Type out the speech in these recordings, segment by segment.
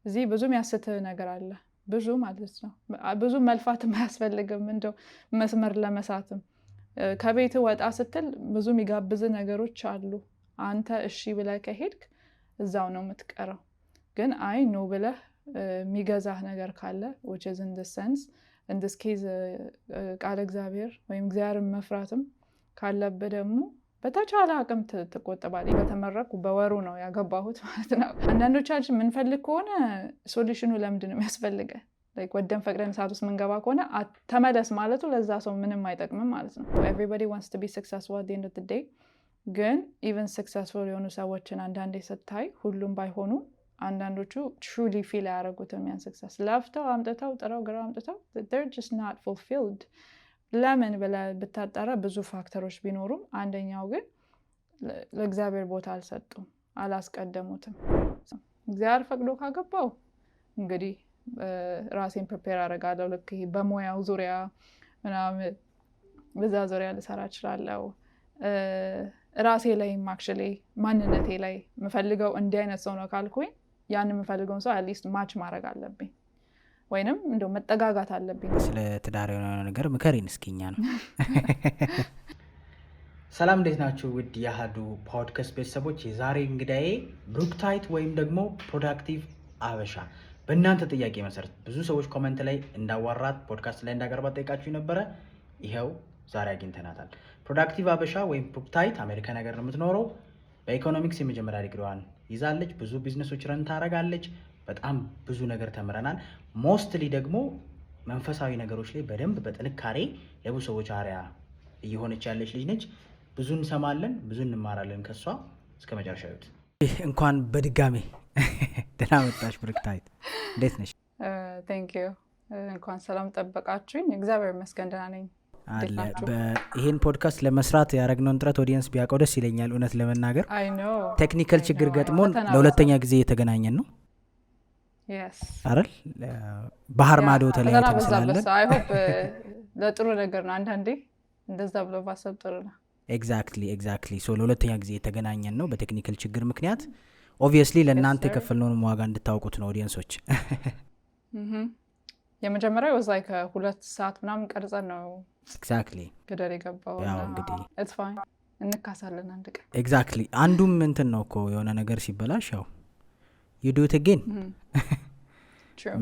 እዚህ ብዙ የሚያስት ነገር አለ ብዙ ማለት ነው ብዙ መልፋት ማያስፈልግም እንደው መስመር ለመሳትም ከቤት ወጣ ስትል ብዙ የሚጋብዝ ነገሮች አሉ አንተ እሺ ብለህ ከሄድክ እዛው ነው የምትቀረው ግን አይ ነው ብለህ የሚገዛህ ነገር ካለ which is in this sense in this case ቃል እግዚአብሔር ወይም እግዚአብሔርን መፍራትም ካለብህ ደግሞ በተቻለ አቅም ትቆጠባለህ በተመረኩ በወሩ ነው ያገባሁት ማለት ነው አንዳንዶቻችን ምንፈልግ ከሆነ ሶሉሽኑ ለምንድን ነው የሚያስፈልገው like ወደን ፈቅደን ሰዓት ውስጥ ምንገባ ከሆነ ተመለስ ማለቱ ለዛ ሰው ምንም አይጠቅምም ማለት ነው everybody wants to be successful at the end of the day ግን even successful የሆኑ ሰዎችን አንዳንዴ ስታይ ሁሉም ባይሆኑ አንዳንዶቹ truly feel ያደረጉትም ያን success ለፍተው አምጥተው ጥረው ግረው አምጥተው they're just not fulfilled ለምን ብለህ ብታጣራ ብዙ ፋክተሮች ቢኖሩም አንደኛው ግን ለእግዚአብሔር ቦታ አልሰጡም አላስቀደሙትም እግዚአብሔር ፈቅዶ ካገባው እንግዲህ ራሴን ፕሪፔር አደርጋለሁ ልክ በሙያው ዙሪያ ምናምን በዛ ዙሪያ ልሰራ እችላለሁ ራሴ ላይ actually ማንነቴ ላይ መፈልገው እንዲህ አይነት ሰው ነው ካልኩኝ ያን መፈልገውን ሰው at least ማች ማድረግ አለብኝ ወይንም እንደው መጠጋጋት አለብኝ ስለ ትዳር የሆነ ነገር ምከሪን እስኪኛ ነው ሰላም እንዴት ናችሁ ውድ የአሃዱ ፖድካስት ቤተሰቦች የዛሬ እንግዳዬ ብሩክታይት ወይም ደግሞ ፕሮዳክቲቭ አበሻ በእናንተ ጥያቄ መሰረት ብዙ ሰዎች ኮሜንት ላይ እንዳዋራት ፖድካስት ላይ እንዳቀርባት ጠይቃችሁ ነበረ ይሄው ዛሬ አግኝተናታል ፕሮዳክቲቭ አበሻ ወይም ብሩክታይት አሜሪካ ነገር ነው የምትኖረው በኢኮኖሚክስ የመጀመሪያ ዲግሪዋን ይዛለች ብዙ ቢዝነሶች ረን ታረጋለች በጣም ብዙ ነገር ተምረናል ሞስትሊ ደግሞ መንፈሳዊ ነገሮች ላይ በደንብ በጥንካሬ ለብዙ ሰዎች አሪያ እየሆነች ያለች ልጅ ነች ብዙ እንሰማለን ብዙ እንማራለን ከሷ እስከ መጨረሻው እንኳን በድጋሚ ደህና መጣሽ ብሩክታይት እንዴት ነሽ thank you እንኳን ሰላም ጠበቃችሁኝ እግዚአብሔር ይመስገን ደህና ነኝ አለ በይሄን ፖድካስት ለመስራት ያረግነውን ጥረት ኦዲየንስ ቢያውቀው ደስ ይለኛል እውነት ለመናገር I know ቴክኒካል ችግር ገጥሞን ለሁለተኛ ጊዜ የተገናኘን ነው yes አይደል ባህር ማዶ ተለያይተን ስላለን I hope ለጥሩ ነገር ነው አንዳንዴ እንደዛ ብሎ ባሰብ ጥሩ ነው ኤግዛክትሊ ሶ ለሁለተኛ ጊዜ የተገናኘን ነው በቴክኒካል ችግር ምክንያት obviously ለእናንተ የከፈልነውን ዋጋ እንድታውቁት ነው ኦዲየንሶች የመጀመሪያው was like 2 ሰዓት ምናምን ቀርጸን ነው exactly ገደል የገባው ያው እንግዲህ it's fine እንካሳለን አንድ ቀን exactly አንዱም እንትን ነው እኮ የሆነ ነገር ሲበላሽ ያው you do it again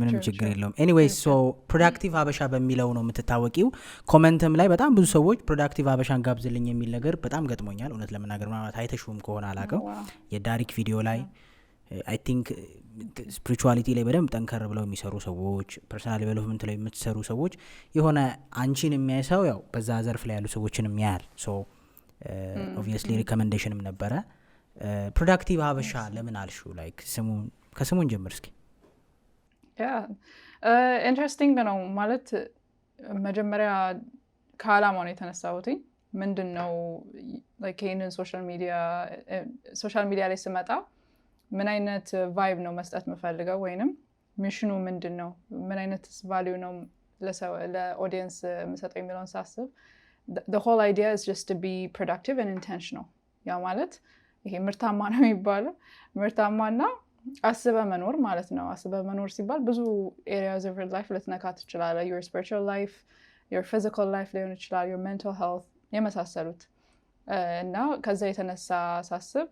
ምንም ችግር የለውም anyways so productive አበሻ በሚለው ነው የምትታወቂው ኮሜንትም ላይ በጣም ብዙ ሰዎች productive አበሻን ጋብዝልኝ የሚል ነገር በጣም ገጥሞኛል እውነት ለመናገር ማለት አይተሹም ከሆነ አላቀው የዳሪክ ቪዲዮ ላይ I think spirituality ላይ በደንብ ጠንከር ብለው የሚሰሩ ሰዎች personal development ላይ የምትሰሩ ሰዎች የሆነ አንቺን የሚያይሰው ያው በዛ ዘርፍ ላይ ያሉ ሰዎችን የሚያያል so obviously recommendationም ነበረ productive አበሻ ለምን አልሹ like ከስሙን ጀምር እስኪ ኢንትረስቲንግ ነው ማለት መጀመሪያ ከዓላማው ነው የተነሳሁት ምንድነው like ይሄንን ሶሻል ሚዲያ ላይ ስመጣ ምን አይነት ቫይብ ነው መስጠት የምፈልገው ወይንም ሚሽኑ ምንድነው ምን አይነት ቫልዩ ነው ለኦዲየንስ የምሰጠው የሚለውን ሳስብ the whole idea is just to be productive and intentional ያ ማለት ይሄ ምርታማ ነው የሚባለው ምርታማና አስበ መኖር ማለት ነው አስበ መኖር ሲባል ብዙ areas of your life ልትነካ ትችላለህ your spiritual life your physical life ሊሆን ይችላል your mental health የመሳሰሉት እና ከዛ የተነሳ ሳስብ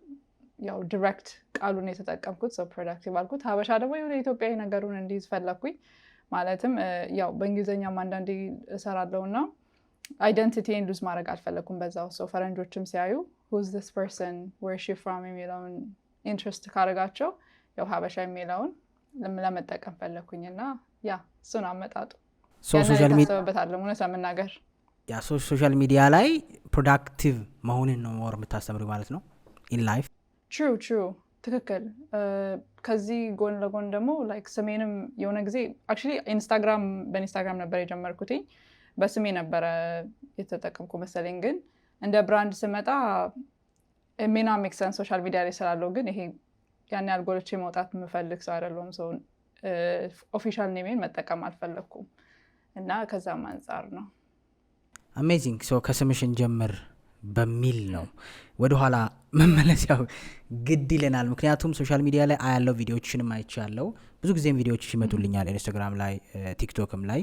ያው ዳይሬክት ቃሉን የተጠቀምኩት so productive አልኩት ሀበሻ ደግሞ የሆነ ኢትዮጵያዊ ነገሩን እንዲይዝ ፈለኩኝ ማለትም ያው በእንግሊዘኛም አንዳንዴ እሰራለሁና አይደንቲቲን ሉዝ ማድረግ አልፈለኩም በዛው so ፈረንጆችም ሲያዩ who's this person where is she from የሚለውን ኢንትረስት ካረጋቸው ያው ሀበሻ የሚለውን ለመጠቀም ፈለኩኝና ያ እሱን አመጣጡ ሶሻል ሚዲያ በታለም ሆነ ሰምናገር ያ ሶሻል ሚዲያ ላይ ፕሮዳክቲቭ መሆንን ነው ሞር የምታስተምሪው ማለት ነው in life true ትክክል ከዚህ ጎን ለጎን ደግሞ like ስሜንም የሆነ ጊዜ actually በኢንስታግራም ነበር የጀመርኩት በስሜ ነበር የተጠቀምኩ መሰለኝ ግን እንደ ብራንድ ስመጣ ሜና ሜክ ሰንስ ሶሻል ሚዲያ ላይ ስላለው ግን ይሄ ያን ያልጎልቼ መውጣት የምፈልግ ሰው አይደለሁም ሰው ኦፊሻል ኔሜን መጠቀም አልፈለኩም እና ከዛም አንፃር ነው አሜዚንግ ሶ ከስምሽን ጀምር በሚል ነው ወደ ኋላ መመለስ ያው ግድ ይለናል። ምክንያቱም ሶሻል ሚዲያ ላይ አያለው ቪዲዮዎችንም አይቻለው። ብዙ ጊዜም ቪዲዮዎች ይመጡልኛል ኢንስታግራም ላይ ቲክቶክም ላይ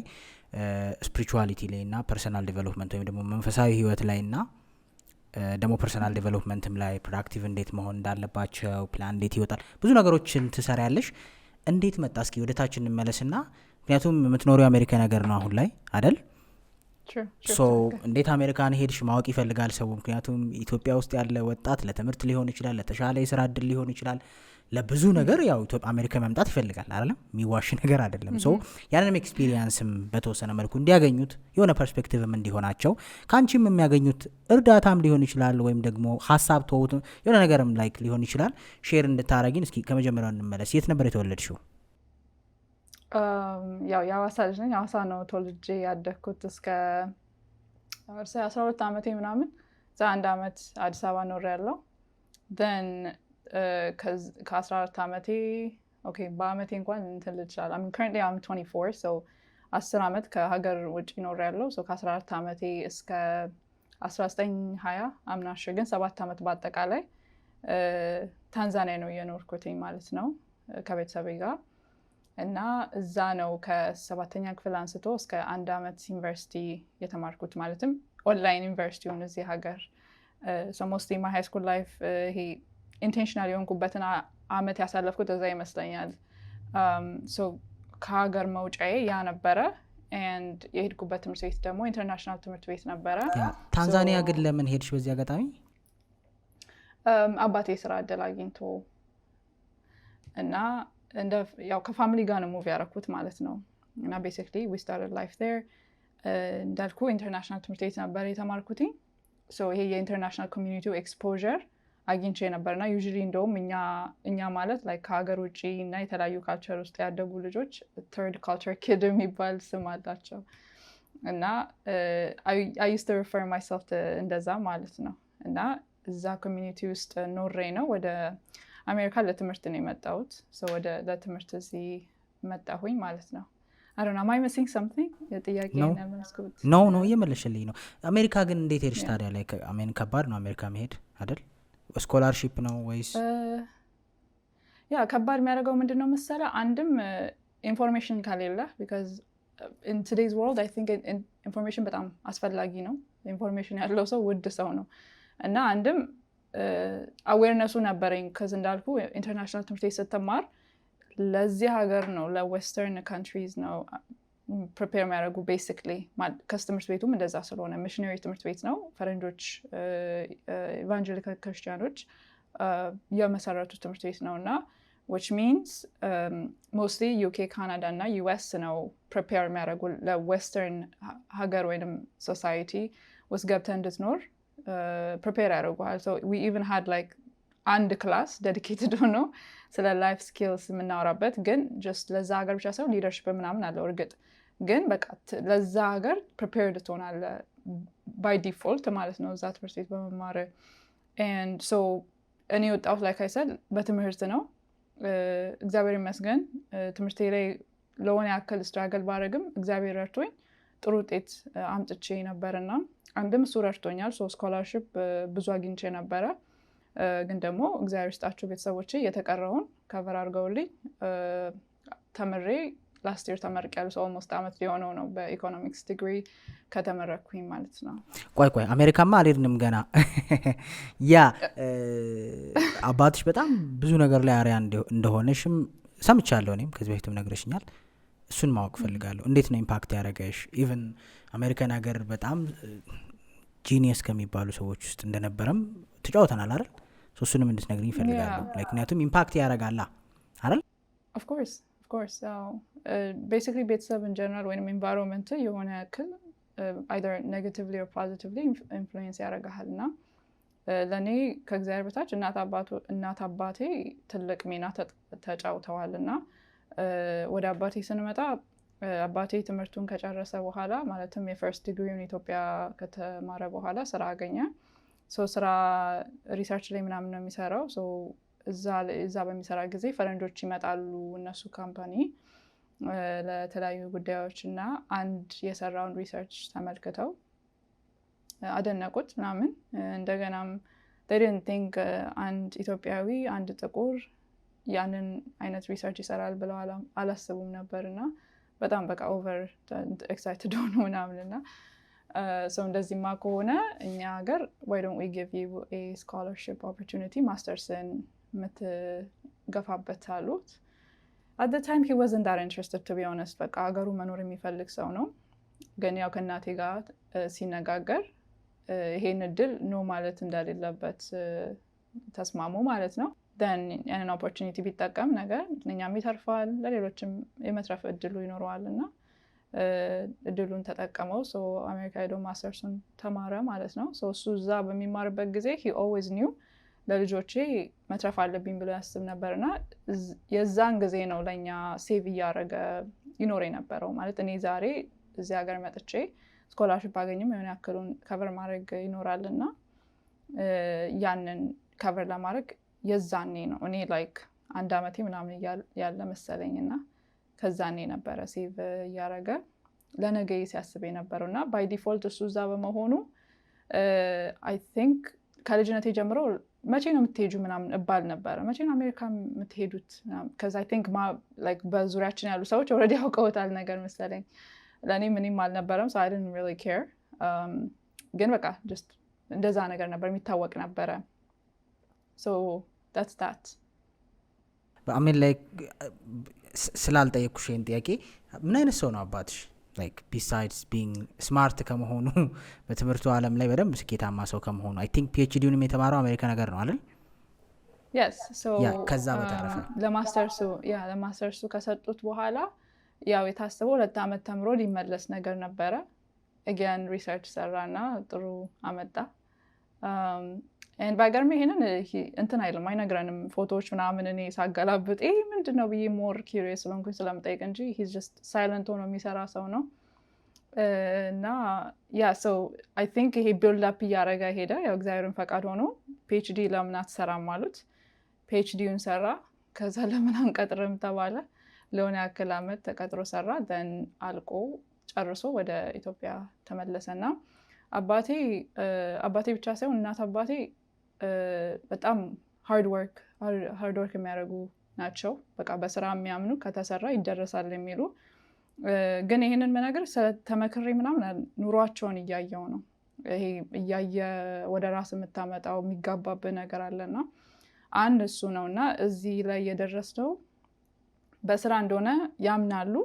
ስፒሪቹዋሊቲ ላይ እና ፐርሰናል ዴቨሎፕመንት ወይም ደግሞ መንፈሳዊ ህይወት ላይ እና ደግሞ ፐርሰናል ዴቨሎፕመንትም ላይ ፕሮዳክቲቭ እንዴት መሆን እንዳለባቸው ፕላን እንዴት ይወጣል ብዙ ነገሮችን ትሰሪያለሽ። እንዴት መጣ? እስኪ ወደ ታች እንመለስና ምክንያቱም የምትኖሪው አሜሪካ ነገር ነው አሁን ላይ አይደል? ሶ እንዴት አሜሪካን ሄድሽ ማወቅ ይፈልጋል ሰው። ምክንያቱም ኢትዮጵያ ውስጥ ያለ ወጣት ለትምህርት ሊሆን ይችላል፣ ለተሻለ የስራ እድል ሊሆን ይችላል፣ ለብዙ ነገር ያው አሜሪካ መምጣት ይፈልጋል አይደለም? የሚዋሽ ነገር አይደለም። ሶ ያንንም ኤክስፒሪየንስም በተወሰነ መልኩ እንዲያገኙት የሆነ ፐርስፔክቲቭም እንዲሆናቸው ከአንቺም የሚያገኙት እርዳታም ሊሆን ይችላል ወይም ደግሞ ሀሳብ ተውት የሆነ ነገርም ላይክ ሊሆን ይችላል ሼር እንድታረጊን እስኪ ከመጀመሪያው እንመለስ። የት ነበር የተወለድሽው? ያው የሐዋሳ ልጅ ነኝ። ሐዋሳ ነው ተወልጄ ያደግኩት እስከ 12 ዓመቴ ምናምን። እዛ 1 ዓመት አዲስ አበባ ኖሬያለሁ። then ከ14 ዓመቴ ኦኬ በአመቴ እንኳን እንትን ልል እችላለሁ። currently I'm 24 so 10 ዓመት ከሀገር ውጭ ኖሬያለሁ። so ከ14 ዓመቴ እስከ 1920 አምናሽ ግን 7 ዓመት በአጠቃላይ ታንዛኒያ ነው የኖርኩትኝ ማለት ነው ከቤተሰቤ ጋር እና እዛ ነው ከ7ኛ ክፍል አንስቶ እስከ 1 ዓመት ዩኒቨርሲቲ የተማርኩት ማለትም ኦንላይን ዩኒቨርሲቲውን እዚህ ሀገር so mostly my high school life he intentionally የሆንኩበትን አመት ያሳለፍኩት እዛ ይመስለኛል። so ከሀገር መውጫዬ ያ ነበረ and የሄድኩበት ትምህርት ቤት ደግሞ ኢንተርናሽናል ትምህርት ቤት ነበረ። ታንዛኒያ ግን ለምን ሄድሽ በዚህ አጋጣሚ? አባቴ ስራ እድል አግኝቶ እና ያው ከፋሚሊ ጋር ነው ሙቭ ያደረኩት ማለት ነው እና basically we started life there እንዳልኩ ኢንተርናሽናል ትምህርት ቤት ነበር የተማርኩትኝ። so ይሄ የኢንተርናሽናል ኮሚኒቲ ኤክስፖዠር አግኝቼ ነበርና usually እንደውም እኛ ማለት like ከሀገር ውጪ እና የተለያዩ ካልቸር ውስጥ ያደጉ ልጆች third culture kid የሚባል ስም አላቸው እና I used to refer myself to እንደዛ ማለት ነው እና እዛ ኮሚኒቲ ውስጥ ኖሬ ነው ወደ አሜሪካ ለትምህርት ነው የመጣሁት። so ወደ ለትምህርት እዚህ መጣሁኝ ማለት ነው። I don't know, am I missing something? የጥያቄ እናመስኩት ኖ እየመለሽልኝ ነው። አሜሪካ ግን እንዴት ሄድሽ ታዲያ? ላይ ከባድ ነው አሜሪካ መሄድ አይደል? ስኮላርሺፕ ነው ወይስ? ያ ከባድ የሚያደርገው ምንድነው መሰለህ? አንድም ኢንፎርሜሽን ከሌለ because in today's world I think information በጣም አስፈላጊ ነው። ኢንፎርሜሽን ያለው ሰው ውድ ሰው ነው እና አንድም አዌርነሱ ነበረኝ ከዚህ እንዳልኩ ኢንተርናሽናል ትምህርት ቤት ስትማር ለዚህ ሀገር ነው ለዌስተርን ካንትሪዝ ነው ፕሪፔር የሚያደርጉ ቤሲክሊ ከትምህርት ቤቱም እንደዛ ስለሆነ ሚሽነሪ ትምህርት ቤት ነው ፈረንጆች ኢቫንጀሊካል ክርስቲያኖች የመሰረቱት ትምህርት ቤት ነው እና which means mostly UK ካናዳ እና US ነው ፕሪፔር የሚያደርጉ ለዌስተርን ሀገር ወይም ሶሳይቲ ውስጥ ገብተህ እንድትኖር prepare ያደርጉሃል። so we even had like አንድ ክላስ dedicated ሆኖ ስለ ላይፍ ስኪልስ የምናወራበት ግን just ለዛ ሀገር ብቻ ሳይሆን ሊደርሽፕ ምናምን አለው። እርግጥ ግን በቃ ለዛ ሀገር prepared ትሆናለህ by default ማለት ነው እዛ ትምህርት ቤት በመማር and so እኔ ወጣሁት like I said በትምህርት ነው። እግዚአብሔር ይመስገን ትምህርቴ ላይ ለሆነ ያክል ስትራግል ባረግም እግዚአብሔር ረድቶኝ ጥሩ ውጤት አምጥቼ ነበርና አንድም እሱ ረድቶኛል። so ስኮላርሺፕ ብዙ አግኝቼ ነበረ ግን ደግሞ እግዚአብሔር ስጣቸው ቤተሰቦቼ የተቀረውን ከቨር አድርገውልኝ ተምሬ ላስት ይር ተመርቄያለሁ። so almost አመት ሊሆነው ነው በኢኮኖሚክስ ዲግሪ ከተመረኩኝ ማለት ነው። ቆይ አሜሪካማ አልሄድንም ገና። ያ አባትሽ በጣም ብዙ ነገር ላይ አሪያ እንደሆነሽም ሰምቻለሁ። እኔም ከዚህ በፊትም ነግረሽኛል። እሱን ማወቅ ፈልጋለሁ። እንዴት ነው ኢምፓክት ያደረገሽ? ኢቨን አሜሪካን ሀገር በጣም ጂኒየስ ከሚባሉ ሰዎች ውስጥ እንደነበረም ተጫውተናል አይደል? እሱንም እንድትነግሪኝ እፈልጋለሁ። ምክንያቱም ኢምፓክት ያደርጋላ አይደል? of course basically ቤተሰብ in general ወይም environment የሆነ ያክል either negatively or positively influence ያደርጋል እና ለኔ ከእግዚአብሔር በታች እናት አባቴ ትልቅ ሚና ተጫውተዋል እና ወደ አባቴ ስንመጣ አባቴ ትምህርቱን ከጨረሰ በኋላ ማለትም የፈርስት ዲግሪውን ኢትዮጵያ ከተማረ በኋላ ስራ አገኘ። so ስራ ሪሰርች ላይ ምናምን ነው የሚሰራው። so እዛ በሚሰራ ጊዜ ፈረንጆች ይመጣሉ እነሱ ካምፓኒ ለተለያዩ ጉዳዮች እና አንድ የሰራውን ሪሰርች ተመልክተው አደነቁት ምናምን እንደገናም they didn't think አንድ ኢትዮጵያዊ አንድ ጥቁር ያንን አይነት ሪሰርች ይሰራል ብለው አላስቡም ነበርና በጣም በቃ ኦቨር ኤክሳይትድ ሆኖ ምናምንና ሰው እንደዚህማ ከሆነ እኛ ሀገር why don't we give you a scholarship opportunity mastersን ምትገፋበት አሉት። at the time he wasn't that interested to be honest በቃ ሀገሩ መኖር የሚፈልግ ሰው ነው። ግን ያው ከእናቴ ጋር ሲነጋገር ይሄን እድል ኖ ማለት እንደሌለበት ተስማሙ ማለት ነው። then ያንን opportunity ቢጠቀም ነገር እኛም ይተርፋል ለሌሎችም የመትረፍ እድሉ ይኖረዋል እና እድሉን ተጠቀመው ሶ አሜሪካ ሄዶ ማስተርሱን ተማረ ማለት ነው። ሶ እሱ እዛ በሚማርበት ጊዜ he always knew ለልጆቼ መትረፍ አለብኝ ብሎ ያስብ ነበርና የዛን ጊዜ ነው ለኛ ሴቭ እያደረገ ይኖር የነበረው ማለት እኔ ዛሬ እዚህ ሀገር መጥቼ ስኮላርሺፕ አገኝም የሆነ ያክሉን ከቨር ማድረግ ይኖራልና ያንን ከቨር ለማድረግ የዛኔ ነው እኔ ላይክ አንድ አመቴ ምናምን ያለ መሰለኝና ከዛኔ ነበረ ሴቭ እያደረገ ለነገ ሲያስብ የነበረውና ባይ ዲፎልት እሱ እዛ በመሆኑ አይ ቲንክ ከልጅነቴ ጀምሮ መቼ ነው የምትሄጁ ምናምን እባል ነበረ። መቼ ነው አሜሪካ የምትሄዱት ከዛ አይ ቲንክ ላይክ በዙሪያችን ያሉ ሰዎች ኦልሬዲ ያውቀውታል ነገር መሰለኝ። ለእኔ ምንም አልነበረም so I didn't really care ግን በቃ just እንደዛ ነገር ነበር የሚታወቅ ነበረ so that's that I mean like ስላልጠየኩሽ ይሄን ጥያቄ ምን አይነት ሰው ነው አባትሽ? like besides being smart ከመሆኑ በትምህርቱ ዓለም ላይ በደንብ ስኬታማ ሰው ከመሆኑ I think PhD-ውን የተማረው አሜሪካ ነገር ነው አይደል? yes so ከዛ በተረፈ ለማስተርሱ ከሰጡት በኋላ ያው የታሰበው 2 አመት ተምሮ ሊመለስ ነገር ነበረ። again ሪሰርች ሰራና ጥሩ አመጣ and ባይገርም ይሄንን እንትን አይልም አይነግረንም ፎቶዎች ምናምን እኔ ሳገላብጥ ምንድነው ብዬ ሞር ኪሪየስ ስለሆንኩኝ ስለምጠይቅ እንጂ he's just silent ሆኖ የሚሰራ ሰው ነው እና so I think ይሄ build up እያደረገ ሄደ። ያው እግዚአብሔርን ፈቃድ ሆኖ PhD ለምን አትሰራም አሉት። PhD-ውን ሰራ። ከዛ ለምን አንቀጥርም ተባለ። ለሆነ ያክል አመት ተቀጥሮ ሰራ then አልቆ ጨርሶ ወደ ኢትዮጵያ ተመለሰና አባቴ ብቻ ሳይሆን እናት አባቴ በጣም ሃርድ ወርክ የሚያደርጉ ናቸው። በቃ በስራ የሚያምኑ ከተሰራ ይደረሳል የሚሉ ግን ይሄንን መናገር ተመክሬ ምናምን ኑሯቸውን እያየው ነው። ይሄ እያየ ወደ ራስ የምታመጣው የሚጋባብህ ነገር አለና አንድ እሱ ነውና እዚህ ላይ የደረስነው በስራ እንደሆነ ያምናሉ።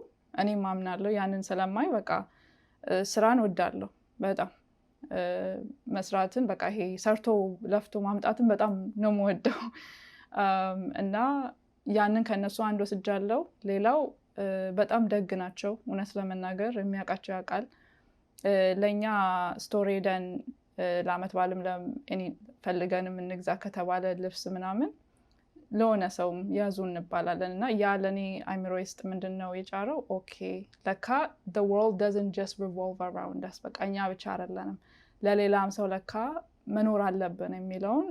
እኔም አምናለሁ። ያንን ስለማይ በቃ ስራን ወዳለሁ በጣም መስራትን በቃ ይሄ ሰርቶ ለፍቶ ማምጣትን በጣም ነው የምወደው እና ያንን ከነሱ አንድ ወስጃለሁ። ሌላው በጣም ደግ ናቸው። እውነት ለመናገር የሚያውቃቸው ያውቃል። ለኛ ስቶሪ ደን ለአመት ባልም ለእኔ ፈልገን እንግዛ ከተባለ ልብስ ምናምን ለሆነ ሰውም ያዙ እንባላለን እና ያ ለኔ አይምሮ ውስጥ ምንድነው የጫረው ኦኬ ለካ the world doesn't just revolve around us በቃ እኛ ብቻ አይደለንም ለሌላም ሰው ለካ መኖር አለብን የሚለውን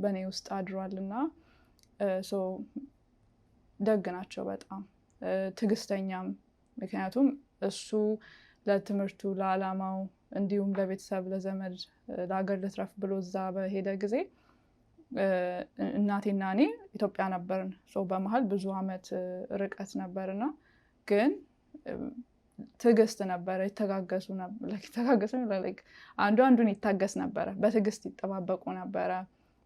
በኔ ውስጥ አድሯልና so ደግ ናቸው በጣም ትግስተኛም። ምክንያቱም እሱ ለትምህርቱ ለዓላማው እንዲሁም ለቤተሰብ ለዘመድ ለሀገር ልትረፍ ብሎ እዛ በሄደ ጊዜ እናቴና እኔ ኢትዮጵያ ነበርን። በመሀል ብዙ አመት ርቀት ነበርና ግን ትግስት ነበረ። ይተጋገሱ አንዱ አንዱን ይታገስ ነበረ። በትግስት ይጠባበቁ ነበረ።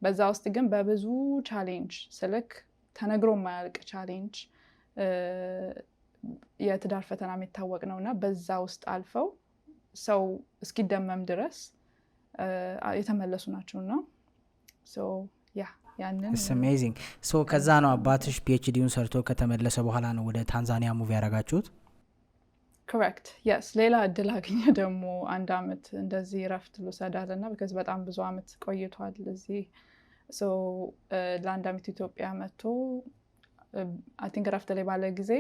በዛ ውስጥ ግን በብዙ ቻሌንጅ ስልክ ተነግሮ የማያልቅ ቻሌንጅ የትዳር ፈተና የሚታወቅ ነውና በዛ ውስጥ አልፈው ሰው እስኪደመም ድረስ የተመለሱ ናቸውና so yeah ያንን it's amazing so ከዛ ነው አባትሽ PhD-ውን ሰርቶ ከተመለሰ በኋላ ነው ወደ ታንዛኒያ ሙቭ ያደረጋችሁት? correct yes ሌላ እድል አገኘ ደግሞ አንድ አመት እንደዚህ ረፍት ልወስዳለና because በጣም ብዙ አመት ቆይቷል እዚህ so ለአንድ አመት ኢትዮጵያ መጥቶ I think ረፍት ላይ ባለ ጊዜ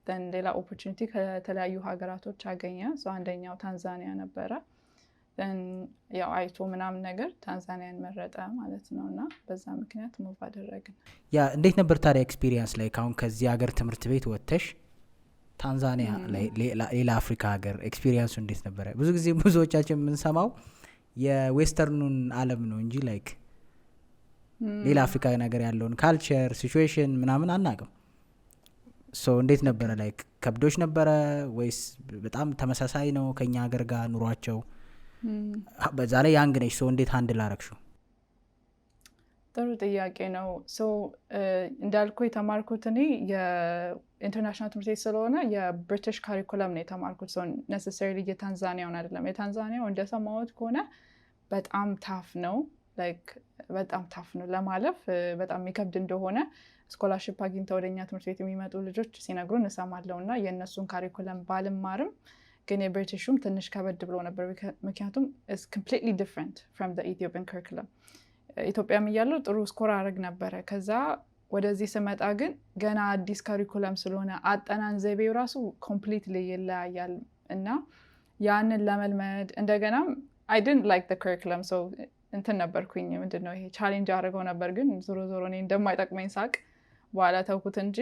then ሌላ opportunity ከተለያዩ ሀገራቶች አገኘ so አንደኛው ታንዛኒያ ነበረ then ያው አይቶ ምናምን ነገር ታንዛኒያን መረጠ ማለት ነውና በዛ ምክንያት ሙቭ አደረግን። ያ እንዴት ነበር ታዲያ ኤክስፒሪየንስ ላይ ካሁን ከዚህ ሀገር ትምህርት ቤት ወጥተሽ ታንዛኒያ ላይ ሌላ አፍሪካ ሀገር ኤክስፒሪየንሱ እንዴት ነበር? ብዙ ጊዜ ብዙዎቻችን የምንሰማው የዌስተርኑን ዓለም ነው እንጂ ላይክ ሌላ አፍሪካዊ ነገር ያለውን ካልቸር ሲቹዌሽን ምናምን አናቅም። ሶ እንዴት ነበረ? ላይክ ከብዶች ነበረ ወይስ በጣም ተመሳሳይ ነው ከኛ ሀገር ጋር ኑሯቸው? በዛ ላይ ያንግ ነሽ። ሶ እንዴት ሃንድል አረግሽው? ጥሩ ጥያቄ ነው። ሶ እንዳልኩ የተማርኩት እኔ የኢንተርናሽናል ትምህርት ቤት ስለሆነ የብሪቲሽ ካሪኩለም ነው የተማርኩት። ሶ ኔሴሰሪሊ የታንዛኒያውን አይደለም። የታንዛኒያው እንደሰማሁት ከሆነ በጣም ታፍ ነው፣ ላይክ በጣም ታፍ ነው ለማለፍ በጣም የሚከብድ እንደሆነ ስኮላርሽፕ አግኝተው ወደኛ ትምህርት ቤት የሚመጡ ልጆች ሲነግሩን እሰማለሁ። እና የእነሱን ካሪኩለም ባልማርም ግን የብሪቲሹም ትንሽ ከበድ ብሎ ነበር። ምክንያቱም ኢትስ ኮምፕሊትሊ ዲፍረንት ፍሮም ዘ ኢትዮጵያን ካሪኩለም። ኢትዮጵያም እያለሁ ጥሩ ስኮር አደረግ ነበረ። ከዛ ወደዚህ ስመጣ ግን ገና አዲስ ካሪኩለም ስለሆነ አጠናን ዘይቤው ራሱ ኮምፕሊትሊ ይለያያል። እና ያንን ለመልመድ እንደገናም I didn't like the curriculum, so እንትን ነበርኩኝ ምንድነው ይሄ ቻሌንጅ አድርገው ነበር። ግን ዞሮ ዞሮ እኔ እንደማይጠቅመኝ ሳቅ በኋላ ተውኩት እንጂ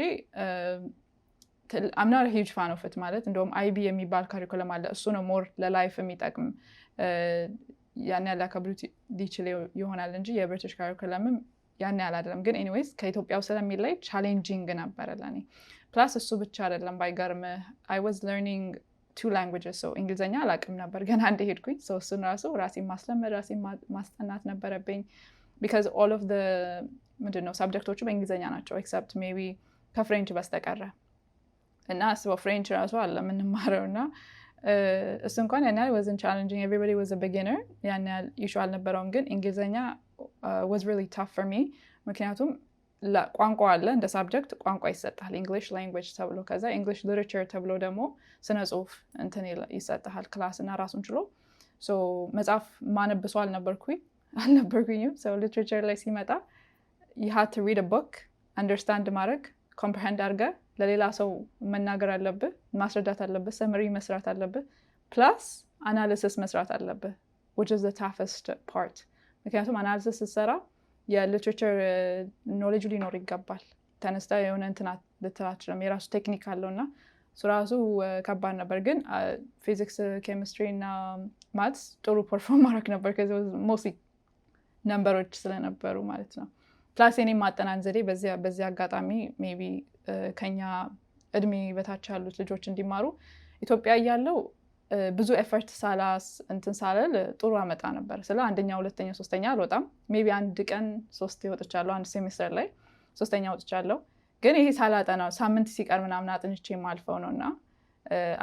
I'm not a huge fan of it። ማለት እንደውም IB የሚባል ካሪኩለም አለ። እሱ ነው ሞር ለላይፍ የሚጠቅም ያን ያለ አካብሪቲ ሊችል ይሆናል እንጂ የብሪቲሽ ካሪኩለምም ያን ያለ አይደለም። ግን ኤኒዌይስ ከኢትዮጵያው ስለሚለይ ቻሌንጂንግ ነበረ ለኔ። ፕላስ እሱ ብቻ አይደለም ባይገርም I was learning 2 languages። so እንግሊዘኛ አላውቅም ነበር ገና እንደሄድኩኝ። so እሱን ራሴን ማስለመድ ራሴን ማስጠናት ነበረብኝ because all of the ምንድነው ሰብጀክቶቹ በእንግሊዘኛ ናቸው except maybe ከፍሬንች በስተቀረ። እና ስለ ፍሬንች ራሱ አለ የምንማረው እና እሱ እንኳን ያን ያህል wasn't challenging, everybody was a beginner። ያን ያህል ኢሹ አልነበረውም። ግን እንግሊዘኛ was really tough for me ምክንያቱም ቋንቋ አለ እንደ ሳብጀክት ቋንቋ ይሰጣል English language ተብሎ። ከዛ English literature ተብሎ ደግሞ ስነ ጽሁፍ እንትን ይሰጣል ክላስ እና ራሱን ችሎ። so መጽሐፍ ማነብሶ አልነበርኩኝም። so literature ላይ ሲመጣ you had to read a book, understand ማድረግ comprehend አድርገ ለሌላ ሰው መናገር አለብህ፣ ማስረዳት አለብህ፣ ሰመሪ መስራት አለብህ፣ plus analysis መስራት አለብህ which is the toughest part። ምክንያቱም analysis ስትሰራ የሊትሬቸር ኖሌጅ ሊኖር ይገባል። ተነስታ የሆነ እንትና ልትላችለም የራሱ ቴክኒክ አለው እና እሱ ራሱ ከባድ ነበር። ግን ፊዚክስ፣ ኬሚስትሪ እና ማትስ ጥሩ ፐርፎርም ማድረግ ነበር ከዚ ሞስሊ ነምበሮች ስለነበሩ ማለት ነው። ፕላስ የኔ ማጠናን ዘዴ በዚህ አጋጣሚ ሜቢ ከኛ እድሜ በታች ያሉት ልጆች እንዲማሩ ኢትዮጵያ እያለው ብዙ ኤፈርት እንትን ሳለል ጥሩ አመጣ ነበር። ስለ አንደኛ፣ ሁለተኛ፣ ሶስተኛ አልወጣም። ሜቢ አንድ ቀን 3 ወጥቻለሁ አንድ ሴሚስተር ላይ 3ኛ ወጥቻለሁ። ግን ይሄ ሳላጠና ሳምንት ሲቀር ምናምን አጥንቼ ማልፈው ነውና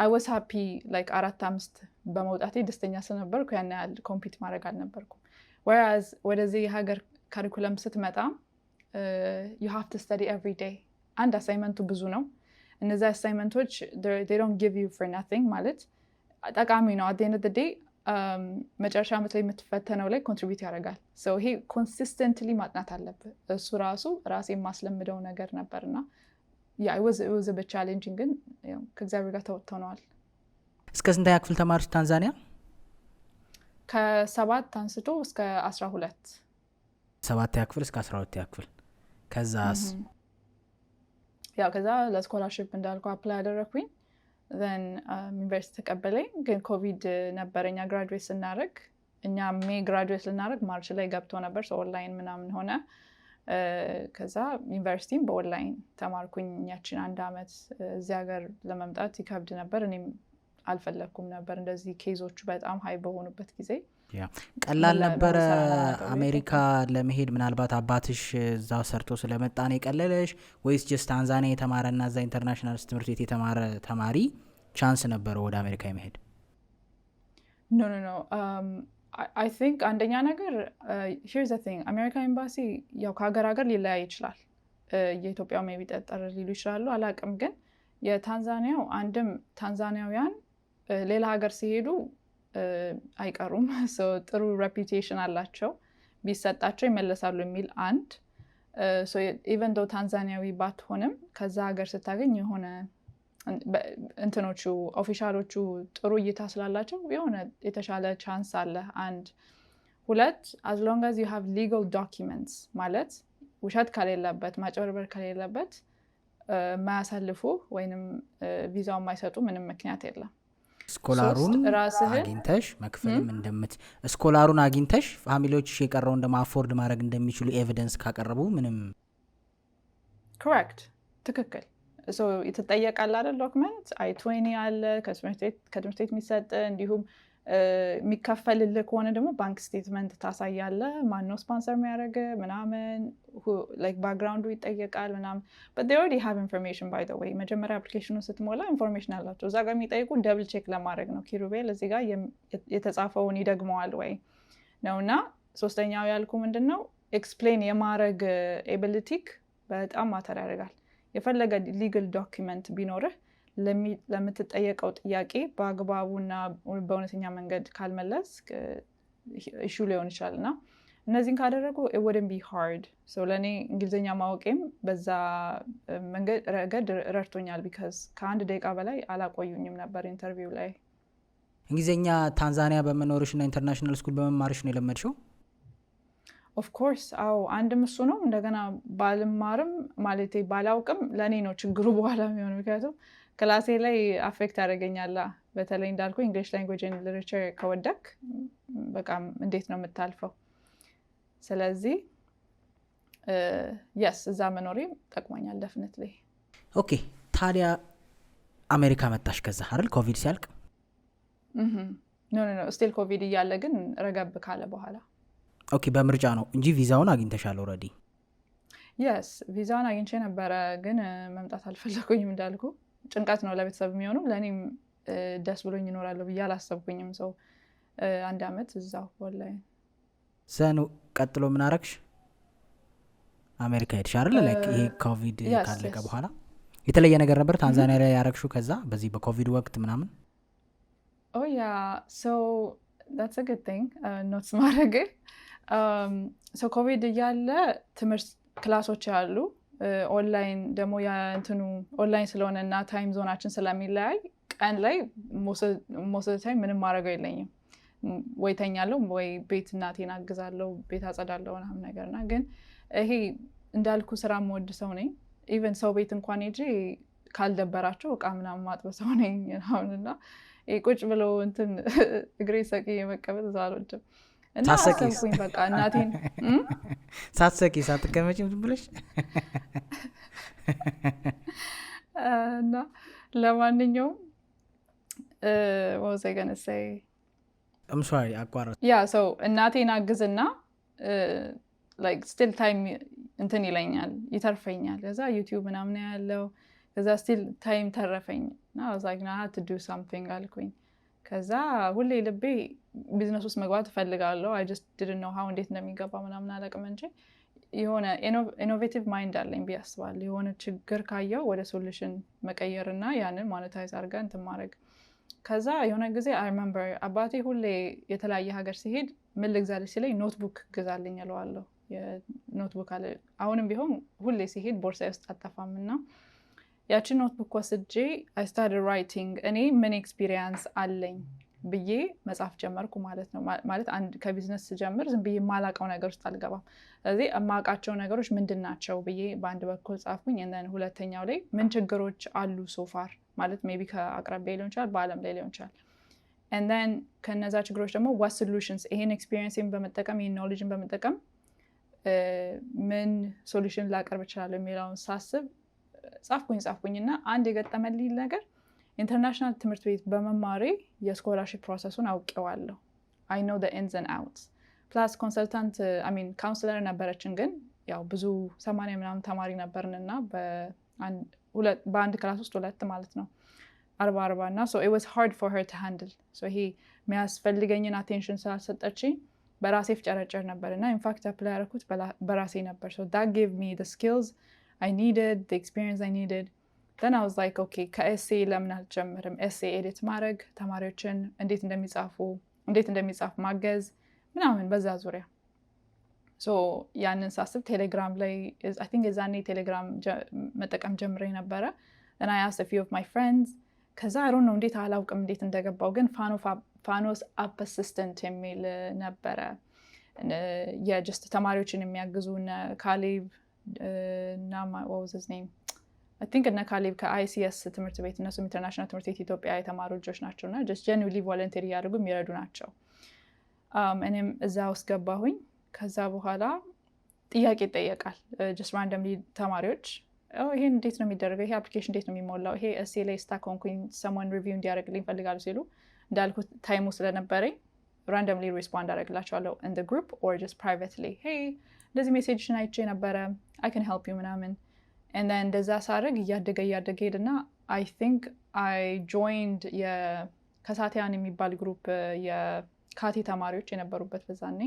I was happy like 4-5 በመውጣቴ ደስተኛ ስለነበርኩ ያን ያህል ኮምፒት ማድረግ አልነበርኩም። whereas ወደዚህ ሀገር ካሪኩለም ስትመጣ you have to study every day። አንድ አሳይመንቱ ብዙ ነው። እነዛ አሳይመንቶች they don't give you for nothing ማለት ጠቃሚ ነው። at the end of the day መጨረሻ ዓመት ላይ የምትፈተነው ላይ ኮንትሪቢዩት ያደርጋል። so ይሄ ኮንሲስተንትሊ ማጥናት አለብህ። እሱ ራሴ የማስለምደው ነገር ነበርና it was a bit challenging ግን ከእግዚአብሔር ጋር ተወጥተነዋል። እስከ ስንተኛ ክፍል ተማርሽ ታንዛኒያ? ከ7 አንስቶ እስከ 12። 7ኛ ክፍል እስከ 12ኛ ክፍል። ከዛስ ከዛ ለስኮላርሺፕ እንዳልኩ አፕላይ አደረኩኝ። then ዩኒቨርሲቲ ተቀበለኝ። ግን ኮቪድ ነበረኛ ግራጁዌት ስናደርግ እኛ ሜይ ግራጁዌት ልናደርግ ማርች ላይ ገብቶ ነበር። ኦንላይን ምናምን ሆነ። ከዛ ዩኒቨርሲቲም በኦንላይን ተማርኩኝ። ያችን 1 አመት እዚህ ሀገር ለመምጣት ይከብድ ነበር። እኔም አልፈለኩም ነበር እንደዚህ ኬዞቹ በጣም ሃይ በሆኑበት ጊዜ። ቀላል ነበረ አሜሪካ ለመሄድ? ምናልባት አባትሽ እዛው ሰርቶ ስለመጣ ነው የቀለለሽ ወይስ ጀስት ታንዛኒያ የተማረና እዛ ኢንተርናሽናል ትምህርት ቤት የተማረ ተማሪ ቻንስ ነበረው ወደ አሜሪካ የመሄድ? no I think አንደኛ ነገር here's the thing አሜሪካ ኤምባሲ ከሀገር ሊለያይ ይችላል። የኢትዮጵያው ሜቢ ጠጠር ሊሉ ይችላሉ አላውቅም። ግን የታንዛኒያው አንድም ታንዛኒያውያን ሌላ ሀገር ሲሄዱ አይቀሩም። ጥሩ ሬፑቴሽን አላቸው፣ ቢሰጣቸው ይመለሳሉ የሚል አንድ። ኢቨን ዶ ታንዛኒያዊ ባትሆንም ከዛ ሀገር ስታገኝ የሆነ እንትኖቹ ኦፊሻሎቹ ጥሩ እይታ ስላላቸው የሆነ የተሻለ ቻንስ አለ። አንድ ሁለት as long as you have legal documents ማለት ውሸት ከሌለበት ማጭበርበር ከሌለበት ማያሳልፉ ወይንም ቪዛው የማይሰጡ ምንም ምክንያት የለም። ስኮላሩን አግኝተሽ መክፈልም እንደምት ስኮላሩን አግኝተሽ ፋሚሊዎችሽ የቀረውን ደግሞ አፎርድ ማድረግ እንደሚችሉ ኤቪደንስ ካቀረቡ ምንም ኮሬክት ትክክል ሶ የተጠየቃል አይደል ዶክመንት I-20 አለ ከትምህርት ቤት የሚሰጥ እንዲሁም የሚከፈልልህ ከሆነ ደግሞ ባንክ ስቴትመንት ታሳያለህ ማነው ስፖንሰር የሚያደርግ ምናምን like ባክግራውንዱ ይጠየቃል ምናምን but they already have information by the way መጀመሪያ አፕሊኬሽኑን ስትሞላ ኢንፎርሜሽን አላቸው እዛ ጋር የሚጠይቁ ደብል ቼክ ለማድረግ ነው ኪሩቤል እዚህ ጋር የተጻፈውን ይደግመዋል ወይ ነውና ሶስተኛው ያልኩ ምንድነው ኤክስፕሌን የማድረግ ኤቢሊቲክ በጣም ማተር ያደርጋል የፈለገ ሊጋል ዶክመንት ቢኖርህ ለምትጠየቀው ጥያቄ በአግባቡና በእውነተኛ መንገድ ካልመለስ ኢሹ ሊሆን ይችላልና እነዚህን ካደረጉ it wouldn't be hard so ለእኔ እንግሊዝኛ ማወቄም በዛ መንገድ ረገድ ረድቶኛል because ከአንድ ደቂቃ በላይ አላቆዩኝም ነበር ኢንተርቪው ላይ እንግሊዝኛ ታንዛኒያ በመኖርሽ እና ኢንተርናሽናል ስኩል በመማርሽ ነው የለመድሽው ኦፍ ኮርስ አዎ አንድም እሱ ነው እንደገና ባልማርም ማለቴ ባላውቅም ለእኔ ነው ችግሩ በኋላ የሚሆነው ምክንያቱም ክላሴ ላይ አፌክት ያደርገኛል በተለይ እንዳልኩ እንግሊሽ ላንጉዌጅ ኤንድ ሊተሬቸር ከወደክ በቃ እንዴት ነው የምታልፈው ስለዚህ yes እዛ መኖሬ ጠቅሞኛል definitely ኦኬ ታዲያ አሜሪካ መጣሽ ከዛ አይደል ኮቪድ ሲያልቅ ኖ ስቲል ኮቪድ እያለ ግን ረገብ ካለ በኋላ ኦኬ በምርጫ ነው እንጂ ቪዛውን አግኝተሻል ኦልሬዲ yes ቪዛውን አግኝቼ ነበረ ግን መምጣት አልፈለኩኝም እንዳልኩ ጭንቀት ነው ለቤተሰብ የሚሆነው ለእኔም ደስ ብሎኝ ይኖራለሁ ብዬ አላሰብኩኝም ሰው አንድ አመት እዛው ኦንላይን ዘኑ ቀጥሎ ምን አረግሽ አሜሪካ ሄድሽ አይደል ላይክ ይሄ ኮቪድ ካለቀ በኋላ የተለየ ነገር ነበር ታንዛኒያ ላይ ያረግሽው ከዛ በዚህ በኮቪድ ወቅት ምናምን oh yeah so that's a good thing not ማድረግ so ኮቪድ እያለ ትምህርት ክላሶች ያሉ ኦንላይን ደግሞ ያንተኑ ኦንላይን ስለሆነና ታይም ዞናችን ስለሚለያይ ቀን ላይ ሞስት ታይም ምንም ማድረገው የለኝም ወይ ተኛለሁ ወይ ቤት እናቴን አግዛለሁ ቤት አጸዳለሁ ምናምን ነገርና ግን ይሄ እንዳልኩ ስራ የምወድ ሰው ነኝ ኢቨን ሰው ቤት እንኳን ሄጄ ካልደበራቸው እቃ ምናምን ማጥበ ሰው ነኝ እና ቁጭ ብሎ እንትን እግሬ ሰቂ የመቀመጥ ዛሎችም እና አሰብኩኝ በቃ እናቴን ሳትሰቂ ሳትቀመጪም ዝም ብለሽ እና ለማንኛውም what was I going to say I'm sorry አቋረጥ yeah so እናቴን አግዝና like still time እንትን ይለኛል ይተርፈኛል ከዛ ዩቲዩብ ምናምን ያለው ከዛ still time ተረፈኝ እና I was like I had to do something አልኩኝ ከዛ ሁሌ ልቤ ቢዝነስ ውስጥ መግባት እፈልጋለሁ I just didn't know how እንዴት እንደሚገባ ምናምን አላውቅም እንጂ የሆነ ኢኖቬቲቭ ማይንድ አለኝ ቢያስባል የሆነ ችግር ካየው ወደ ሶሉሽን መቀየርና ያንን ሞኔታይዝ አድርገን እንትን ማድረግ ከዛ የሆነ ጊዜ I remember አባቴ ሁሌ የተለያየ ሀገር ሲሄድ ምን ልግዛልሽ ሲለኝ ኖትቡክ ግዛልኝ እለዋለሁ የኖትቡክ አለ አሁንም ቢሆን ሁሌ ሲሄድ ቦርሳዬ ውስጥ አጠፋምና ያቺ ኖትቡክ ወስጄ I started writing እኔ ምን ኤክስፒሪየንስ አለኝ ብዬ መጻፍ ጀመርኩ ማለት ነው ማለት አንድ ከቢዝነስ ጀምር ዝም ብዬ ማላቀው ነገር ውስጥ አልገባም ስለዚህ እማቃቸው ነገሮች ምንድናቸው ብዬ በአንድ በኩል ጻፍኩኝ እና ሁለተኛው ላይ ምን ችግሮች አሉ ሶፋር ማለት ሜቢ ከአቅራቢያ ሊሆን ይችላል በአለም ላይ ሊሆን ይችላል and then ከነዛ ችግሮች ደግሞ what solutions ይሄን ኤክስፒሪየንስን በመጠቀም ይሄን ኖሌጅን በመጠቀም ምን ሶሉሽን ላቀርብ እችላለሁ የሚለውን ሳስብ ጻፍኩኝና አንድ የገጠመልኝ ነገር ኢንተርናሽናል ትምህርት ቤት በመማሬ የስኮላርሺፕ ፕሮሰሱን አውቀዋለሁ I know the ins and outs plus consultant I mean counselor ነበረችን ግን ያው ብዙ 80 ምናምን ተማሪ ነበርንና በአንድ ክላስ ውስጥ ሁለት ማለት ነው 40 እና so it was hard for her to handle so he የሚያስፈልገኝን attention ስላልሰጠችኝ በራሴ ፍጨረጨር ነበርና in fact apply ያደረኩት በራሴ ነበር so that gave me the skills I needed the experience I needed then I was like okay ከኤሴ ለምን አልጀምርም ኤሴ ኤዲት ማድረግ ተማሪዎችን እንዴት እንደሚጻፉ ማገዝ ምናምን በዛ ዙሪያ so ያንን ሳስብ ቴሌግራም ላይ I think የዛኔ ቴሌግራም መጠቀም ጀምሬ ነበረ and I asked a few of my friends ከዛ I don't know እንዴት አላውቅም እንዴት እንደገባው ግን ፋኖስ አፕ አሲስታንት የሚል ነበረ የጀስት ተማሪዎችን የሚያግዙ ካሌብ እና what was his name I think እነ ካሌብ ከICS ትምህርት ቤት እነሱም ኢንተርናሽናል ትምህርት ቤት ኢትዮጵያ የተማሩ ልጆች ናቸውና just genuinely volunteer እያደረጉ የሚረዱ ናቸው። እኔም እዛ ውስጥ ገባሁኝ። ከዛ በኋላ ጥያቄ ይጠየቃል just randomly ተማሪዎች ይሄን እንዴት ነው የሚደረገው? ይሄ አፕሊኬሽን እንዴት ነው የሚሞላው? ይሄ essay ላይ ስታክ ሆንኩኝ someone review እንዲያደርግልኝ ፈልጋሉ ሲሉ እንዳልኩት ታይሙ ስለነበረኝ randomly respond አደርግላቸዋለሁ in the group or just privately hey እንደዚህ ሜሴጅሽን አይቼ ነበረ I can help you ምናምን and then እንደዛ ሳደርግ እያደገ ሄድና I think I joined ከሳቲያን የሚባል ግሩፕ የካቲ ተማሪዎች የነበሩበት በዛኔ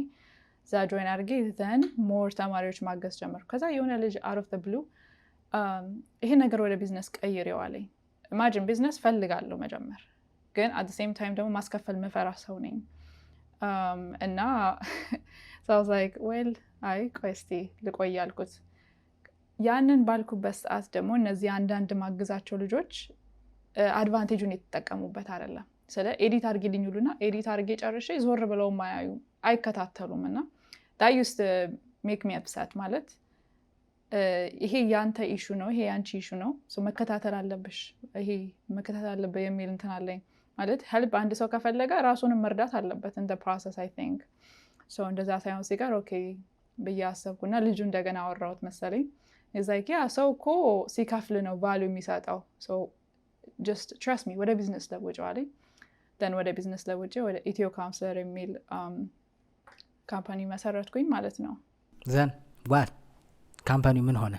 እዛ ጆይን አድርጌ then more ተማሪዎች ማገዝ ጀመርኩ። ከዛ የሆነ ልጅ out of the blue ይሄ ነገር ወደ ቢዝነስ ቀይሬዋለኝ። imagine ቢዝነስ ፈልጋለሁ መጀመር ግን at the same time ደግሞ ማስከፈል መፈራ ሰው ነኝ እና so I was like well አይ ቆይ እስቲ ልቆይ አልኩት። ያንን ባልኩበት ሰዓት ደግሞ እነዚህ አንዳንድ ማግዛቸው ልጆች አድቫንቴጁን የተጠቀሙበት አይደለም። ስለ ኤዲት አድርጊልኝ ይሉና ኤዲት አድርጌ ጨርሼ ዞር ብለው ማያዩ አይከታተሉም እና that used to make me upset ማለት ይሄ ያንተ ኢሹ ነው ይሄ ያንቺ ኢሹ ነው መከታተል አለብሽ ይሄ መከታተል አለበት የሚል እንትን አለኝ ማለት ሄልፕ አንድ ሰው ከፈለገ ራሱንም መርዳት አለበት in the process I think so እንደዛ ሳይሆን ሲቀር ኦኬ ብዬ አሰብኩና ልጁ እንደገና አወራሁት መሰለኝ is like yeah ሰው እኮ ሲከፍል ነው ቫልዩ የሚሰጠው so just trust me ወደ ቢዝነስ ለውጭው አለኝ then ወደ ቢዝነስ ለውጭ ወደ ኢትዮ ካውንስለር የሚል ካምፓኒ መሰረትኩኝ ማለት ነው ዘን ዋት ካምፓኒው ምን ሆነ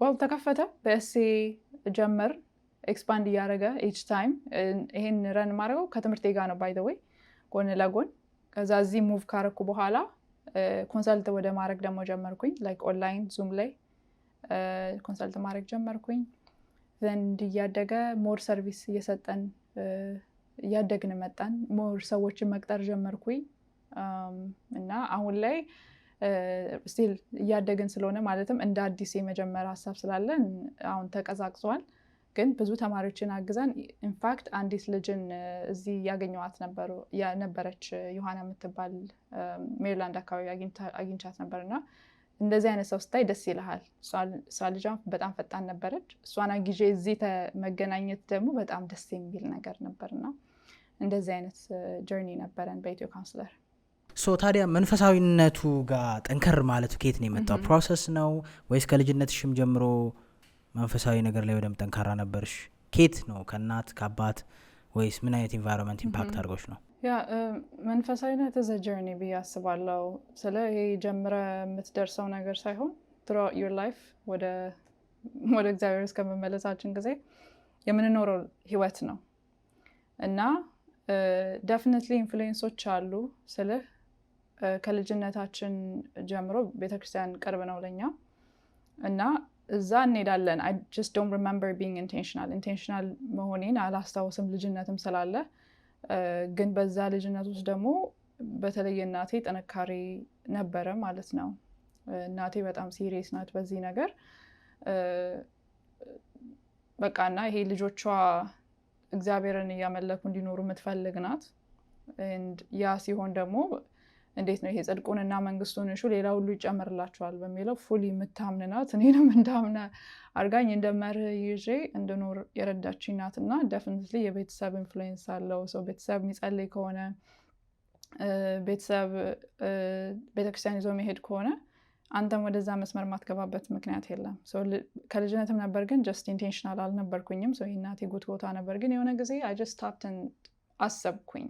well ተከፈተ በእሴ ጀመር ኤክስፓንድ እያደረገ each time ይሄን ረን ማድረገው ከትምህርቴ ጋር ነው by the way ጎን ለጎን ከዛ እዚህ ሙቭ ካረኩ በኋላ ኮንሰልት ወደ ማድረግ ደግሞ ጀመርኩኝ like ኦንላይን ዙም ላይ ኮንሰልት ማድረግ ጀመርኩኝ then እያደገ ሞር ሰርቪስ እየሰጠን እያደግን መጣን ሞር ሰዎችን መቅጠር ጀመርኩኝ እና አሁን ላይ ስቲል እያደግን ስለሆነ ማለትም እንደ አዲስ የመጀመሪያ ሀሳብ ስላለን አሁን ተቀዛቅዟል ግን ብዙ ተማሪዎችን አግዛን ኢንፋክት አንዲት ልጅን እዚህ ያገኘዋት ነበረች ዮሐና የምትባል ሜሪላንድ አካባቢ አግኝቻት ነበርና እንደዚህ አይነት ሰው ስታይ ደስ ይልሃል እሷ ልጇ በጣም ፈጣን ነበረች እሷን አግዤ እዚህ መገናኘት ደግሞ በጣም ደስ የሚል ነገር ነበርና እንደዚህ አይነት ጀርኒ ነበረን በኢትዮ ካውንስለር ሶ ታዲያ መንፈሳዊነቱ ጋር ጠንከር ማለቱ ከየት ነው የመጣው ፕሮሰስ ነው ወይስ ከልጅነትሽም ጀምሮ መንፈሳዊ ነገር ላይ ወደም ጠንካራ ነበርሽ ከየት ነው ከእናት ከአባት ወይስ ምን አይነት ኢንቫይሮንመንት ኢምፓክት አድርጎሽ ነው ያ መንፈሳዊነት is a journey ብዬ አስባለሁ ስለ ይሄ ጀምረ የምትደርሰው ነገር ሳይሆን throughout your life ወደ እግዚአብሔር እስከመመለሳችን ጊዜ የምንኖረው ህይወት ነው እና definitely ኢንፍሉዌንሶች አሉ ስለ ከልጅነታችን ጀምሮ ቤተክርስቲያን ቅርብ ነው ለኛ እና እዛ እንሄዳለን I just don't remember being intentional መሆኔን አላስታውስም ልጅነትም ስላለ ግን በዛ ልጅነት ውስጥ ደግሞ በተለይ እናቴ ጥንካሬ ነበረ ማለት ነው እናቴ በጣም ሲሪየስ ናት በዚህ ነገር በቃና ይሄ ልጆቿ እግዚአብሔርን እያመለኩ እንዲኖሩ የምትፈልግ ናት and ያ ሲሆን ደግሞ እንዴት ነው ይሄ ጽድቁንና መንግስቱን እሹ ሌላ ሁሉ ይጨመርላችኋል በሚለው ፉሊ የምታምን ናት እኔንም እንዳምነ አርጋኝ እንደመርህ ይዤ እንድኖር የረዳችኝ ናትና definitely የቤተሰብ ኢንፍሉዌንስ አለው ሰው ቤተሰብ የሚጸልይ ከሆነ ቤተሰብ ቤተክርስቲያን ይዞ መሄድ ከሆነ አንተም ወደዛ መስመር ማትገባበት ምክንያት የለም so ከልጅነትም ነበር ግን just intentional አልነበርኩኝም so እናቴ ጉትጎታ ነበር ግን የሆነ ጊዜ I just stopped and አሰብኩኝ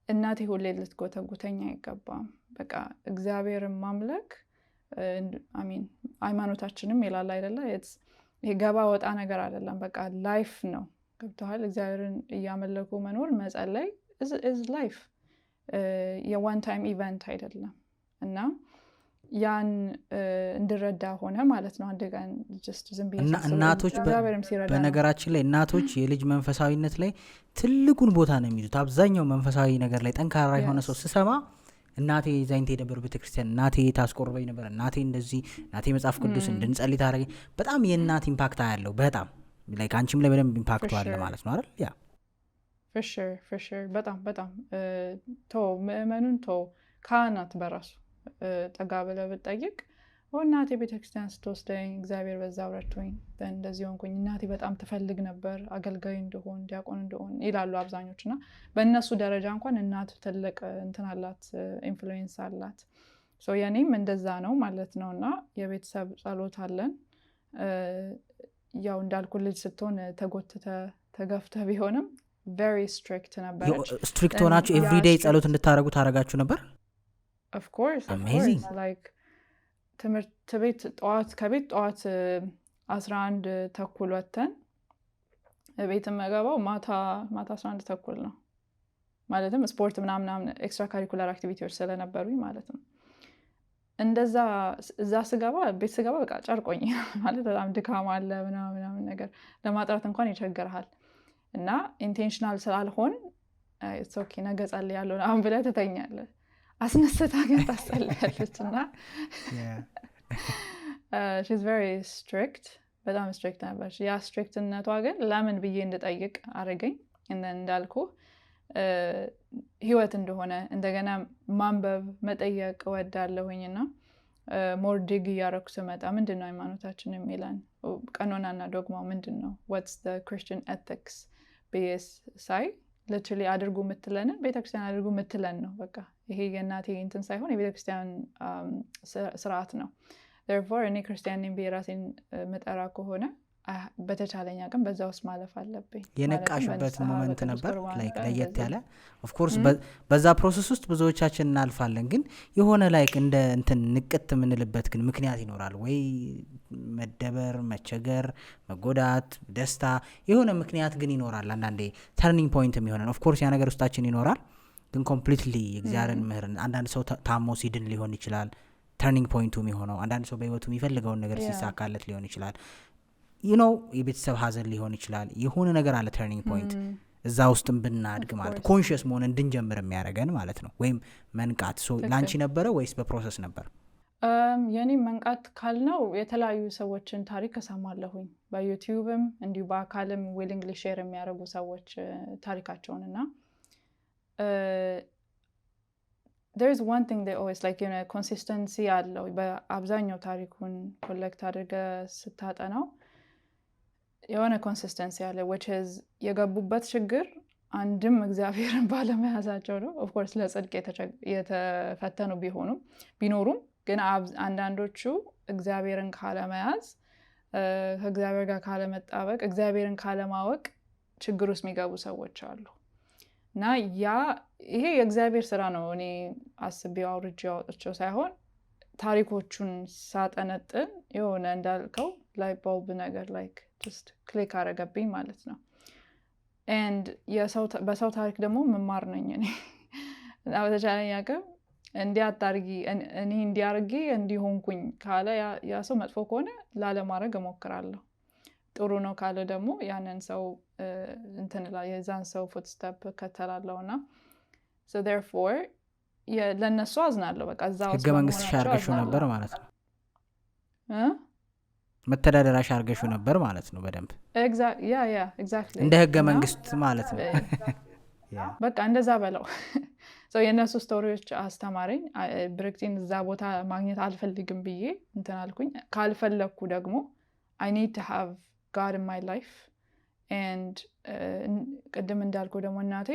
እናቴ ሁሌ ልትጎተጉተኛ አይገባም በቃ እግዚአብሔርን ማምለክ I mean ሃይማኖታችንም ይላል አይደለ ይሄ ገባ ወጣ ነገር አይደለም በቃ ላይፍ ነው ገብቷል እግዚአብሔርን እያመለኩ መኖር መጸለይ is life የone time event አይደለም እና ያን እንድረዳ ሆነ ማለት ነው አንደጋን just ዝም ብዬ እናቶች በነገራችን ላይ እናቶች የልጅ መንፈሳዊነት ላይ ትልቁን ቦታ ነው የሚይዙት አብዛኛው መንፈሳዊ ነገር ላይ ጠንካራ የሆነ ሰው ስሰማ እናቴ ዛይንቴ ነበር ቤተክርስቲያን እናቴ ታስቆርበኝ ነበር እናቴ እንደዚህ እናቴ መጽሐፍ ቅዱስ እንድንጸልይ ታረጋኝ በጣም የእናት ኢምፓክት ያለው በጣም like አንቺም ላይ በደንብ ኢምፓክት አለ ማለት ነው አይደል ያ for sure በጣም ቶ ምእመኑን ቶ ካህናት በራሱ ጠጋ ብለህ ብትጠይቅ እናቴ ቤተክርስቲያን ስትወስደኝ እግዚአብሔር በዛው ረድቶኝ እንደዚህ ሆንኩኝ። እናቴ በጣም ትፈልግ ነበር አገልጋይ እንደሆን ዲያቆን እንደሆን ይላሉ አብዛኞች እና በእነሱ ደረጃ እንኳን እናት ትልቅ እንትን አላት ኢንፍሉዌንስ አላት። የኔም እንደዛ ነው ማለት ነው። እና የቤተሰብ ጸሎት አለን። ያው እንዳልኩ ልጅ ስትሆን ተጎትተ ተገፍተ ቢሆንም very strict ነበረች። ስትሪክት ሆናችሁ ኤቭሪዴይ ጸሎት እንድታረጉ ታረጋችሁ ነበር? of course like ትምህርት ቤት ከቤት ጠዋት 11 ተኩል ወተን ቤት መገባው ማታ 11 ተኩል ነው። ማለትም ስፖርት ምናምን ኤክስትራ ካሪኩላር አክቲቪቲዎች ስለነበሩኝ ማለት ነው። እንደዛ እዛ ስገባ ቤት ስገባ በቃ ጨርቆኝ ማለት በጣም ድካም አለ ምናምን ነገር ለማጥራት እንኳን ይቸገርሃል። እና ኢንቴንሽናል ስላልሆን it's okay ነገ ጸልያለሁ አሁን ብለህ ትተኛለህ። አስነስታ ግን ታስጸልያለች እና she's very strict በጣም strict ነበርሽ። ያ ስትሪክትነቷ ግን ለምን ብዬ እንድጠይቅ አረገኝ። እንዳልኩ ህይወት እንደሆነ እንደገና ማንበብ መጠየቅ እወዳለሁኝና ሞር ዲግ እያረኩ ስመጣ ምንድነው ሃይማኖታችን የሚለን ቀኖናና ዶግማው ምንድነው what's the Christian ethics ብዬስ ሳይ literally አድርጉ ምትለንን ቤተክርስቲያን አድርጉ ምትለን ነው። በቃ ይሄ የእናቴ እንትን ሳይሆን የቤተክርስቲያን ስርዓት ነው። therefore እኔ ክርስቲያን ነኝ ብዬ ራሴን መጠራ ከሆነ በተቻለኛ ግን በዛ ውስጥ ማለፍ አለብኝ። የነቃሽበት ሞመንት ነበር ላይክ ለየት ያለ ኦፍ ኮርስ በዛ ፕሮሰስ ውስጥ ብዙዎቻችን እናልፋለን። ግን የሆነ ላይክ እንደ እንትን ንቅት ምንልበት ግን ምክንያት ይኖራል ወይ መደበር፣ መቸገር፣ መጎዳት፣ ደስታ የሆነ ምክንያት ግን ይኖራል። አንዳንዴ ተርኒንግ ፖይንት የሚሆነን ኦፍ ኮርስ ያ ነገር ውስጣችን ይኖራል። ግን ኮምፕሊትሊ እግዚአብሔርን ምህርን አንዳንድ ሰው ታሞ ሲድን ሊሆን ይችላል ተርኒንግ ፖይንቱ የሚሆነው። አንዳንድ ሰው በህይወቱ የሚፈልገውን ነገር ሲሳካለት ሊሆን ይችላል። የቤተሰብ ሀዘን ሊሆን ይችላል። የሆነ ነገር አለ ተርኒንግ ፖይንት እዛ ውስጥም ብናድግ ማለት ኮንሽስ መሆን እንድንጀምር የሚያደርገን ማለት ነው። ወይም መንቃት ላንቺ ነበረ ወይስ በፕሮሰስ ነበር? የኔ መንቃት ካልነው የተለያዩ ሰዎችን ታሪክ እሰማለሁኝ በዩቲዩብም እንዲሁ በአካልም ዊሊንግሊ ሼር የሚያደርጉ ሰዎች ታሪካቸውን እና there's one thing they always like consistency አለው በአብዛኛው ታሪኩን ኮሌክት አድርገ ስታጠናው የሆነ ኮንሲስተንሲ አለ which is የገቡበት ችግር አንድም እግዚአብሔርን ባለመያዛቸው ነው። of course ለጽድቅ የተፈተኑ ቢኖሩም ግን አንዳንዶቹ እግዚአብሔርን ካለመያዝ ከእግዚአብሔር ጋር ካለመጣበቅ እግዚአብሔርን ካለማወቅ ችግር ውስጥ የሚገቡ ሰዎች አሉ። እና ይሄ የእግዚአብሔር ስራ ነው። እኔ አስቤው አውርጄ ያወጣቸው ሳይሆን ታሪኮቹን ሳጠነጥን የሆነ እንዳልከው ላይ ባልብ ነገር ላይክ just ክሊክ አረገብኝ ማለት ነው። and በሰው ታሪክ ደግሞ መማር ነኝ እኔ እና በተቻለኝ አቅም እንዲያታርጊ እኔ እንዲያርጊ እንዲሆንኩኝ ካለ ያ ሰው መጥፎ ከሆነ ላለማድረግ እሞክራለሁ። ጥሩ ነው ካለ ደግሞ ያንን ሰው የዛን ሰው ፉትስቴፕ ከተላለውና so therefore ለነሱ አዝናለሁ። በቃ እዛው ህገ መንግስት ሻርገሽው ነበር ማለት ነው። መተዳደራሽ አርገሽው ነበር ማለት ነው። በደንብ exactly እንደ ህገ መንግስት ማለት ነው። በቃ እንደዛ በለው። የእነሱ ስቶሪዎች አስተማረኝ። ብሬክቲን እዛ ቦታ ማግኘት አልፈልግም ብዬ እንትን አልኩኝ። ካልፈለኩ ደግሞ I need to have God in my life and ቅድም እንዳልኩ ደግሞ እናቴ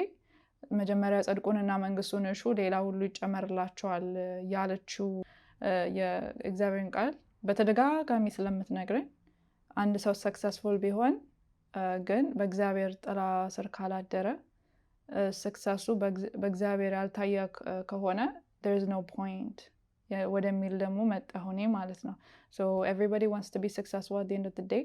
መጀመሪያ ጽድቁንና መንግስቱን እሹ ሌላ ሁሉ ይጨመርላቸዋል ያለችው የእግዚአብሔርን ቃል በተደጋጋሚ ስለምትነግረኝ አንድ ሰው ሰክሰስፉል ቢሆን ግን በእግዚአብሔር ጥላ ስር ካላደረ ሰክሰሱ በእግዚአብሔር ያልታየ ከሆነ there's no point ወደሚል ደግሞ መጣሁኔ ማለት ነው። so everybody wants to be successful at the end of the day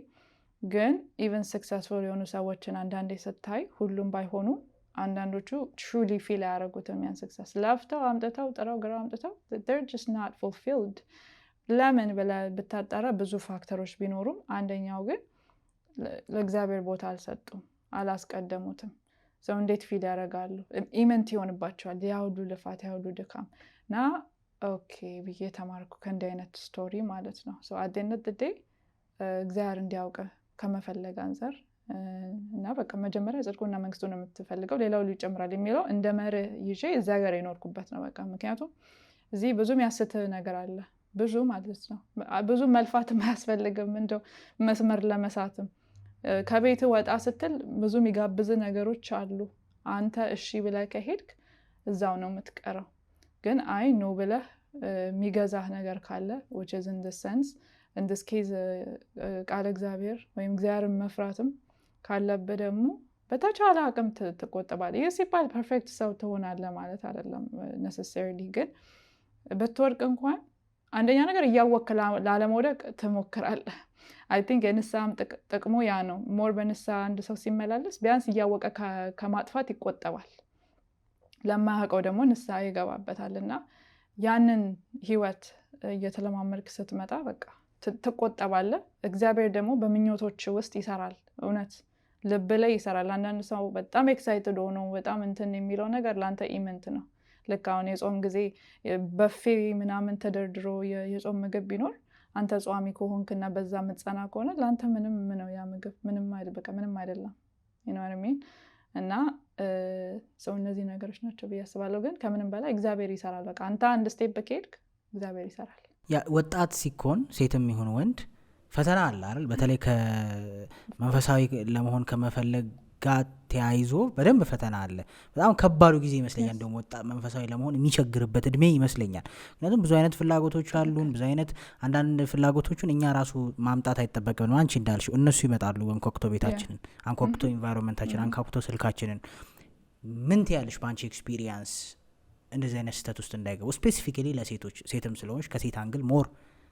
ግን even successful የሆኑ ሰዎችን አንዳንዴ ስታይ ሁሉም ባይሆኑ አንዳንዶቹ truly feel ያደረጉትም ያን success ለፍተው አምጥተው ጥረው ግረው አምጥተው they're just not fulfilled። ለምን ብለህ ብታጣራ ብዙ ፋክተሮች ቢኖሩም አንደኛው ግን ለእግዚአብሔር ቦታ አልሰጡም፣ አላስቀደሙትም። ሰው እንዴት ፊል ያደርጋሉ? ኢመንት ይሆንባቸዋል ያ ሁሉ ልፋት ያ ሁሉ ድካም እና ኦኬ ብዬ ተማርኩ ከእንዲህ አይነት ስቶሪ ማለት ነው። so at the end of the day እግዚአብሔር እንዲያውቅ ከመፈለግ አንፃር እና በቃ መጀመሪያ ጽድቁና መንግስቱን የምትፈልገው ሌላው ሁሉ ይጨምራል የሚለው እንደ መርህ ይዤ እዛ ጋር የኖርኩበት ነው። በቃ ምክንያቱም እዚህ ብዙ የሚያስት ነገር አለ። ብዙ ማለት ነው። ብዙ መልፋትም አያስፈልግም እንደው መስመር ለመሳትም። ከቤት ወጣ ስትል ብዙ የሚጋብዝ ነገሮች አሉ። አንተ እሺ ብለህ ከሄድክ እዛው ነው የምትቀረው። ግን አይ ኖ ብለህ የሚገዛህ ነገር ካለ which is in this sense in this case ቃል እግዚአብሔር ወይም እግዚአብሔርን መፍራትም ካለብህ ደግሞ በተቻለ አቅም ትቆጠባለህ። ይህ ሲባል ፐርፌክት ሰው ትሆናለህ ማለት አይደለም necessarily። ግን ብትወድቅ እንኳን አንደኛ ነገር እያወቅክ ላለመውደቅ ትሞክራለህ። አይ ቲንክ የንስሐም ጥቅሙ ያ ነው። ሞር በንስሐ አንድ ሰው ሲመላለስ ቢያንስ እያወቀ ከማጥፋት ይቆጠባል። ለማያውቀው ደግሞ ንስሐ ይገባበታል። እና ያንን ህይወት እየተለማመድክ ስትመጣ በቃ ትቆጠባለህ። እግዚአብሔር ደግሞ በምኞቶች ውስጥ ይሰራል። እውነት ልብ ላይ ይሰራል። አንዳንድ ሰው በጣም ኤክሳይትድ ሆኖ በጣም እንትን የሚለው ነገር ለአንተ ኢምንት ነው። ልክ አሁን የጾም ጊዜ በፌ ምናምን ተደርድሮ የጾም ምግብ ቢኖር አንተ ጿሚ ከሆንክና በዛ ምትጸና ከሆነ ለአንተ ምንም ነው ያ ምግብ ምንም አይደለም። እና ሰው እነዚህ ነገሮች ናቸው ብዬ አስባለሁ። ግን ከምንም በላይ እግዚአብሔር ይሰራል። በቃ አንተ አንድ ስቴፕ ከሄድክ እግዚአብሔር ይሰራል። ወጣት ሲኮን ሴትም ይሁን ወንድ ፈተና አለ አይደል? በተለይ ከመንፈሳዊ ለመሆን ከመፈለግ ጋር ተያይዞ በደንብ ፈተና አለ። በጣም ከባዱ ጊዜ ይመስለኛል። እንደውም ወጣት መንፈሳዊ ለመሆን የሚቸግርበት እድሜ ይመስለኛል። ምክንያቱም ብዙ አይነት ፍላጎቶች አሉን። ብዙ አይነት አንዳንድ ፍላጎቶችን እኛ ራሱ ማምጣት አይጠበቅብንም። አንቺ እንዳልሽው እነሱ ይመጣሉ። አንኳኩቶ ቤታችንን፣ አንኳኩቶ ኢንቫይሮንመንታችንን፣ አንኳኩቶ ስልካችንን። ምን ትያለሽ በአንቺ ኤክስፒሪየንስ እንደዚህ አይነት ስህተት ውስጥ እንዳይገቡ? ስፔሲፊካሊ ለሴቶች፣ ሴትም ስለሆንሽ ከሴት አንግል ሞር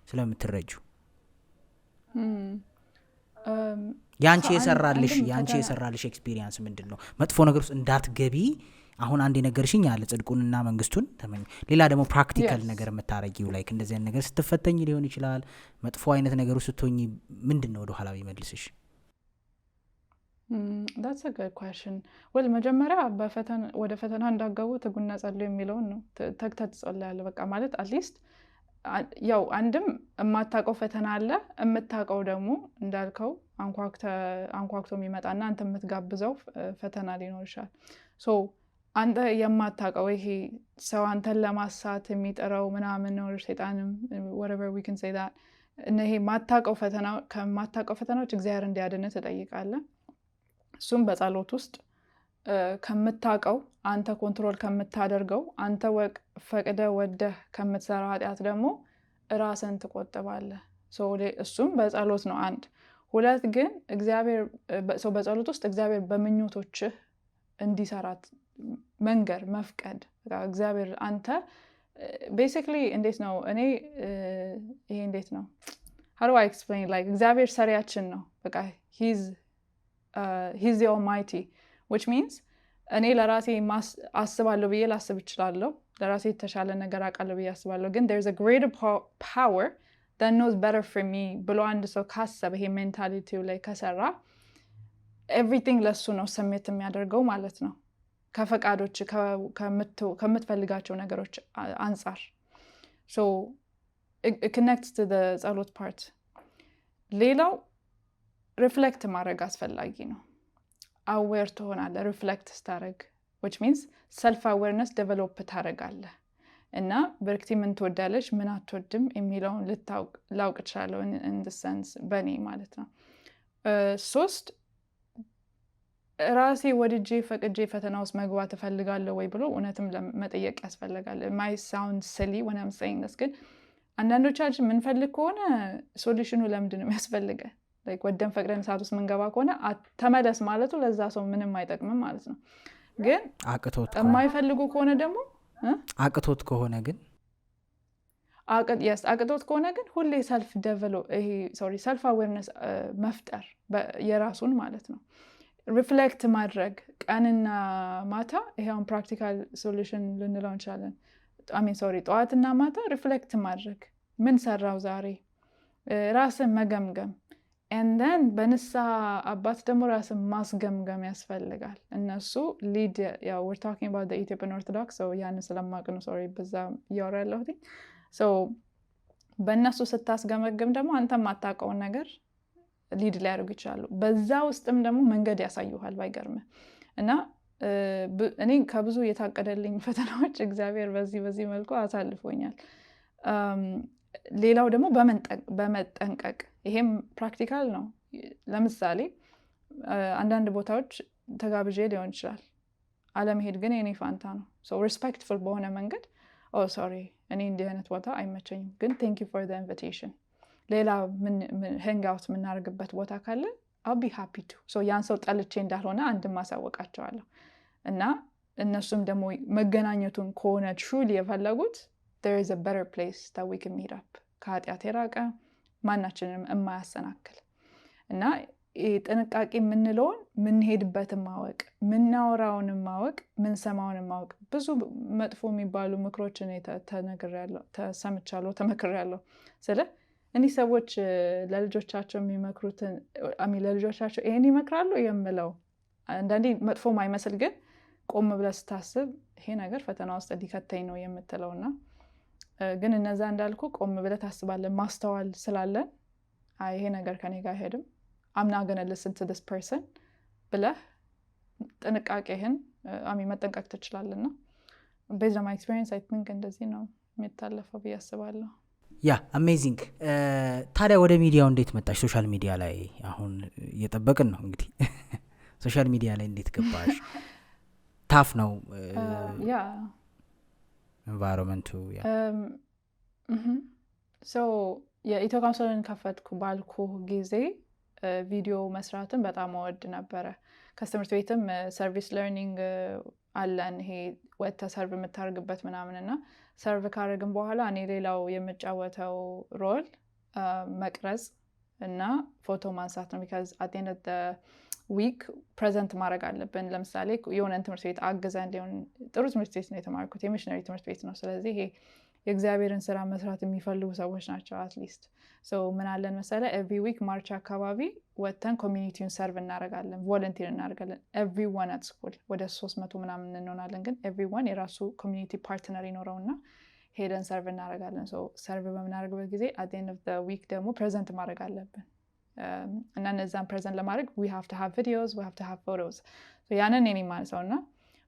ስለምትረጁ ያንቺ የሰራልሽ ኤክስፒሪየንስ ምንድን ነው? መጥፎ ነገር ውስጥ እንዳትገቢ አሁን አንድ ነገርሽኝ አለ ጽድቁንና መንግስቱን ተመኝ። ሌላ ደግሞ ፕራክቲካል ነገር የምታረጊው ላይክ እንደዚህ አይነት ነገር ስትፈተኝ ሊሆን ይችላል። መጥፎ አይነት ነገር ውስጥ ስትሆኚ ምንድን ነው ወደ ኋላ ይመልስሽ? that's a good question. well መጀመሪያ ወደ ፈተና እንዳገቡ ትጉና ጸልዩ የሚለውን ነው። ተግተህ ትጸልያለህ በቃ ማለት አትሊስት ያው አንድም የማታውቀው ፈተና አለ፣ የምታውቀው ደግሞ እንዳልከው አንኳክቶ የሚመጣና አንተ የምትጋብዘው ፈተና ሊኖር ይችላል። ሶ አንተ የማታውቀው ይሄ ሰው አንተን ለማሳት የሚጠራው ምናምን ነው፣ ሰይጣንም whatever we can say that ይሄ ከማታውቀው ፈተናዎች እግዚአብሔር እንዲያድንህ ትጠይቃለህ። እሱም በጸሎት ውስጥ ከምታውቀው አንተ ኮንትሮል ከምታደርገው አንተ ፈቅደ ወደህ ከምትሰራ ኃጢአት ደግሞ ራስን ትቆጥባለህ። እሱም በጸሎት ነው። አንድ ሁለት ግን እግዚአብሔር በጸሎት ውስጥ እግዚአብሔር በምኞቶችህ እንዲሰራት መንገር መፍቀድ። እግዚአብሔር አንተ ቤሲክሊ እንዴት ነው ይሄ እንዴት ነው how do I explain like እግዚአብሔር ሰሪያችን ነው። በቃ he's the almighty which means እኔ ለራሴ አስባለሁ ብዬ ላስብ እችላለሁ። ለራሴ የተሻለ ነገር አውቃለሁ ብዬ አስባለሁ። ግን there's a greater power that knows better for me ብሎ አንድ ሰው ካሰበ ይሄ ሜንታሊቲው ላይ ከሰራ everything ለሱ ነው ስሜት የሚያደርገው ማለት ነው። ከፈቃዶች ከምትፈልጋቸው ነገሮች አንጻር so it connects to the ጸሎት part። ሌላው ሪፍሌክት ማድረግ አስፈላጊ ነው። አዌር ትሆናለህ ሪፍሌክት ስታደርግ which means self awareness develop ታደርጋለህ እና በርክቲ ምን ትወዳለች ምን አትወድም የሚለውን ላውቅ እችላለሁ in the sense በኔ ማለት ነው። 3 ራሴ ወድጄ ፈቅጄ ፈተና ውስጥ መግባት እፈልጋለሁ ወይ ብሎ እውነትም መጠየቅ ያስፈልጋል። my sound silly when I'm saying this ግን አንዳንዶቻችን ምንፈልግ ከሆነ ሶሉሽኑ ለምንድን ነው የሚያስፈልገን? like ወደን ፈቅደን እሳት ውስጥ ምንገባ ከሆነ ተመለስ ማለቱ ለዛ ሰው ምንም አይጠቅምም ማለት ነው። ግን የማይፈልጉ ከሆነ ደግሞ አቅቶት ከሆነ ግን አቅቶት ከሆነ ግን ሁሌ ሰልፍ አዌርነስ መፍጠር የራሱን ማለት ነው። ሪፍሌክት ማድረግ ቀንና ማታ ይሄውን ፕራክቲካል ሶሉሽን ልንለው እንችላለን። ጠዋትና ማታ ሪፍሌክት ማድረግ ምን ሰራው ዛሬ ራስን መገምገም and then በንስሐ አባት ደግሞ ራስን ማስገምገም ያስፈልጋል። እነሱ ሊድ we're talking about the Ethiopian Orthodox so ያንን ስለማቅ ነው በዛ እያወራ ያለሁት። so በእነሱ ስታስገመግም ደግሞ አንተ ማታውቀውን ነገር ሊድ ሊያደርጉ ይችላሉ። በዛ ውስጥም ደግሞ መንገድ ያሳዩሃል ባይገርምህ። እና እኔ ከብዙ የታቀደልኝ ፈተናዎች እግዚአብሔር በዚህ መልኩ አሳልፎኛል። ሌላው ደግሞ በመጠንቀቅ ይሄም ፕራክቲካል ነው። ለምሳሌ አንዳንድ ቦታዎች ተጋብዤ ሊሆን ይችላል፣ አለመሄድ ግን የኔ ፋንታ ነው። ሪስፔክትፉል በሆነ መንገድ ሶሪ እኔ እንዲህ አይነት ቦታ አይመቸኝም፣ ግን ቴንክ ዩ ፎር ዘ ኢንቪቴሽን፣ ሌላ ሄንግ አውት የምናደርግበት ቦታ ካለ I'll be happy to። ያን ሰው ጠልቼ እንዳልሆነ አንድም ማሳወቃቸዋለሁ። እና እነሱም ደግሞ መገናኘቱን ከሆነ ትሩሊ የፈለጉት there is a better place that we can meet up፣ ከኃጢአት የራቀ ማናችንም የማያሰናክል እና ጥንቃቄ የምንለውን ምንሄድበትን ማወቅ፣ ምናወራውንም ማወቅ፣ ምንሰማውንም ማወቅ። ብዙ መጥፎ የሚባሉ ምክሮችን ተመክሬያለሁ። እኒህ ሰዎች ለልጆቻቸው የሚመክሩትን ለልጆቻቸው ይሄን ይመክራሉ የምለው አንዳንዴ መጥፎ ማይመስል ግን ቆም ብለህ ስታስብ ይሄ ነገር ፈተና ውስጥ ሊከተኝ ነው የምትለውና ግን እነዛ እንዳልኩ ቆም ብለህ ታስባለህ። ማስተዋል ስላለን ይሄ ነገር ከኔ ጋር አይሄድም፣ I'm not going to listen to this person ብለህ ጥንቃቄህን መጠንቀቅ ትችላለና based on my experience I think እንደዚህ ነው የሚታለፈው ብዬ አስባለሁ። ያ አሜዚንግ። ታዲያ ወደ ሚዲያው እንዴት መጣሽ? ሶሻል ሚዲያ ላይ አሁን እየጠበቅን ነው እንግዲህ ሶሻል ሚዲያ ላይ እንዴት ገባሽ? ታፍ ነው ኤንቫይሮንመንቱ? የኢትዮ ካውንስልን ከፈትኩ ባልኩ ጊዜ ቪዲዮ መስራትን በጣም ወድ ነበረ። ከትምህርት ቤትም ሰርቪስ ለርኒንግ አለን፣ ይሄ ወጥተህ ሰርቭ የምታደርግበት ምናምንና ሰርቭ ካደረግን በኋላ እኔ ሌላው የምጫወተው ሮል መቅረጽ እና ፎቶ ማንሳት ነው። ቢካዝ አት ኤንድ ኦፍ ዘ ዊክ ፕሬዘንት ማድረግ አለብን። ለምሳሌ የሆነን ትምህርት ቤት አግዘን ሊሆን፣ ጥሩ ትምህርት ቤት ነው የተማርኩት፣ የሚሽነሪ ትምህርት ቤት ነው። ስለዚህ ይሄ የእግዚአብሔርን ስራ መስራት የሚፈልጉ ሰዎች ናቸው። አትሊስት ምን አለን መሰለ ኤቭሪ ዊክ ማርች አካባቢ ወጥተን ኮሚኒቲውን ሰርቭ እናደርጋለን፣ ቮለንቲር እናደርጋለን። ኤቭሪዋን አት ስኩል ወደ 300 ምናምን እንሆናለን። ግን ኤቭሪዋን የራሱ ኮሚኒቲ ፓርትነር ይኖረውና ሄደን ሰርቭ እናደርጋለን። ሰርቭ በምናደርግበት ጊዜ አት ኤንድ ኦፍ ዘ ዊክ ደግሞ ፕሬዘንት ማድረግ አለብን እና እነዛን ፕሬዘንት ለማድረግ we have to have videos, we have to have photos። ያንን እኔ ማለት ነው። እና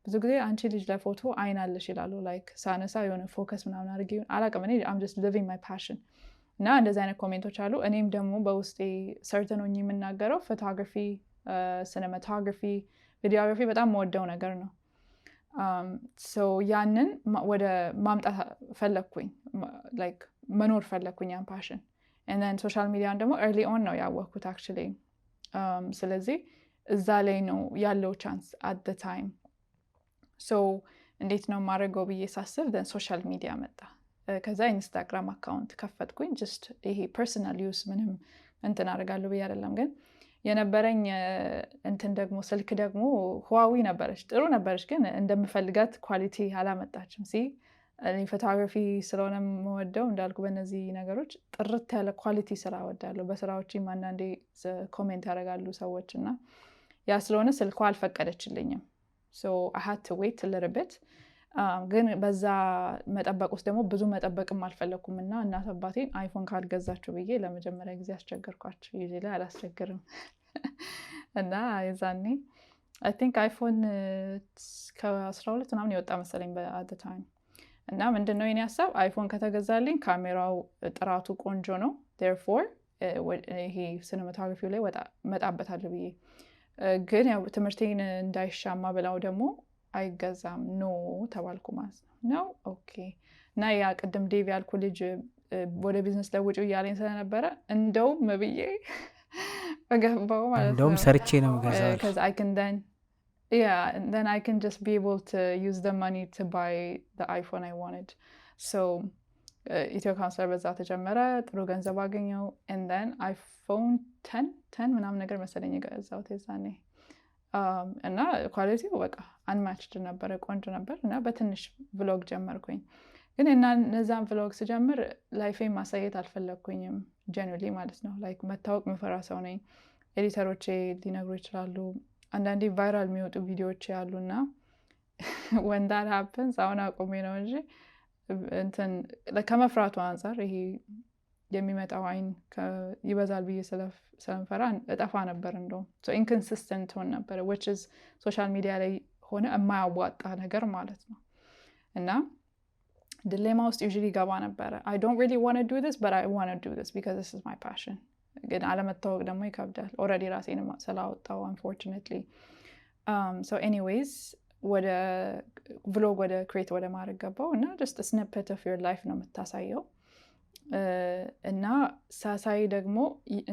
ብዙ ጊዜ አንቺ ልጅ ለፎቶ አይን አለሽ ይላሉ። ላይክ ሳነሳ የሆነ ፎከስ ምናምን አድርጌ አላውቅም። እኔ I'm just living my passion እና እንደዚህ አይነት ኮሜንቶች አሉ። እኔም ደግሞ በውስጤ ሰርተን ሆኜ የምናገረው ፎቶግራፊ፣ ሲኔማቶግራፊ፣ ቪዲዮግራፊ በጣም መወደው ነገር ነው። ያንን ወደ ማምጣት ፈለግኩኝ፣ ላይክ መኖር ፈለግኩኝ ያን ፓሽን። and ሶሻል ሚዲያን ደግሞ early on ነው ያወቅኩት actually። ስለዚህ እዛ ላይ ነው ያለው ቻንስ at the time። እንዴት ነው ማድረገው ብዬ ሳስብ ሶሻል ሚዲያ መጣ። ከዛ ኢንስታግራም አካውንት ከፈትኩኝ። ጀስት ይሄ ፐርሰናል ዩስ ምንም እንትን አደርጋለሁ ብዬ አይደለም። ግን የነበረኝ እንትን ደግሞ ስልክ ደግሞ ሁዋዊ ነበረች፣ ጥሩ ነበረች፣ ግን እንደምፈልጋት ኳሊቲ አላመጣችም። እኔ ፎቶግራፊ ስለሆነ የምወደው እንዳልኩ በእነዚህ ነገሮች ጥርት ያለ ኳሊቲ ስራ እወዳለሁ። በስራዎችም አንዳንዴ ኮሜንት ያደርጋሉ ሰዎች እና ያ ስለሆነ ስልኳ አልፈቀደችልኝም። I had to wait a little bit። ግን በዛ መጠበቅ ውስጥ ደግሞ ብዙ መጠበቅም አልፈለኩም እና እናት አባቴን አይፎን ካልገዛችሁ ብዬ ለመጀመሪያ ጊዜ አስቸገርኳቸው። ዩዚ ላይ አላስቸግርም እና የዛኔ I think አይፎን ከ12 ምናምን የወጣ መሰለኝ at the time። እና ምንድነው የኔ ሀሳብ አይፎን ከተገዛልኝ ካሜራው ጥራቱ ቆንጆ ነው፣ therefore ይሄ ሲኔማቶግራፊው ላይ መጣበታለሁ ብዬ። ግን ያው ትምህርቴን እንዳይሻማ ብላው ደግሞ አይገዛም ኖ ተባልኩ ማለት ነው። ኦኬ። እና ያ ቅድም ዴቭ ያልኩ ልጅ ወደ ቢዝነስ ለውጪው እያለኝ ስለነበረ እንደውም ብዬ በገባው ማለት ነው። እንደውም ሰርቼ ነው ገዛው because I can then I can just be able to use the money to buy the iPhone I wanted. ኢትዮ ካውንስለር በዛ ተጀመረ፣ ጥሩ ገንዘብ አገኘው። and then iPhone 10 ምናምን ነገር መሰለኝ የገዛሁት የዛኔ። እና ኳሊቲው በቃ አንማችድ ነበረ፣ ቆንጆ ነበር። እና በትንሽ ቭሎግ ጀመርኩኝ። ግን እነዛን ቭሎግ ስጀምር ላይፌን ማሳየት አልፈለግኩኝም፣ ጀኑሊ ማለት ነው። ላይክ መታወቅ ምፈራ ሰው ነኝ። ኤዲተሮቼ ሊነግሩ ይችላሉ። አንዳንዴ ቫይራል የሚወጡ ቪዲዮዎች ያሉና when that happens አሁን አቁሜ ነው እንጂ እንትን ከመፍራቱ አንጻር ይሄ የሚመጣው አይን ይበዛል ብዬ ስለምፈራ እጠፋ ነበር። እንደውም ኢንኮንሲስተንት ሆን ነበር which is ሶሻል ሚዲያ ላይ ሆነ የማያዋጣ ነገር ማለት ነው። እና ዲሌማ ውስጥ usually ገባ ነበረ I don't really want to do this but I want to do this because this is my passion ግን አለመታወቅ ደግሞ ይከብዳል already ራሴንም ስላወጣው unfortunately so anyways ወደ vlog ወደ create ወደ ማድረግ ገባው እና just a snippet of your life ነው የምታሳየው እና ሳሳይ ደግሞ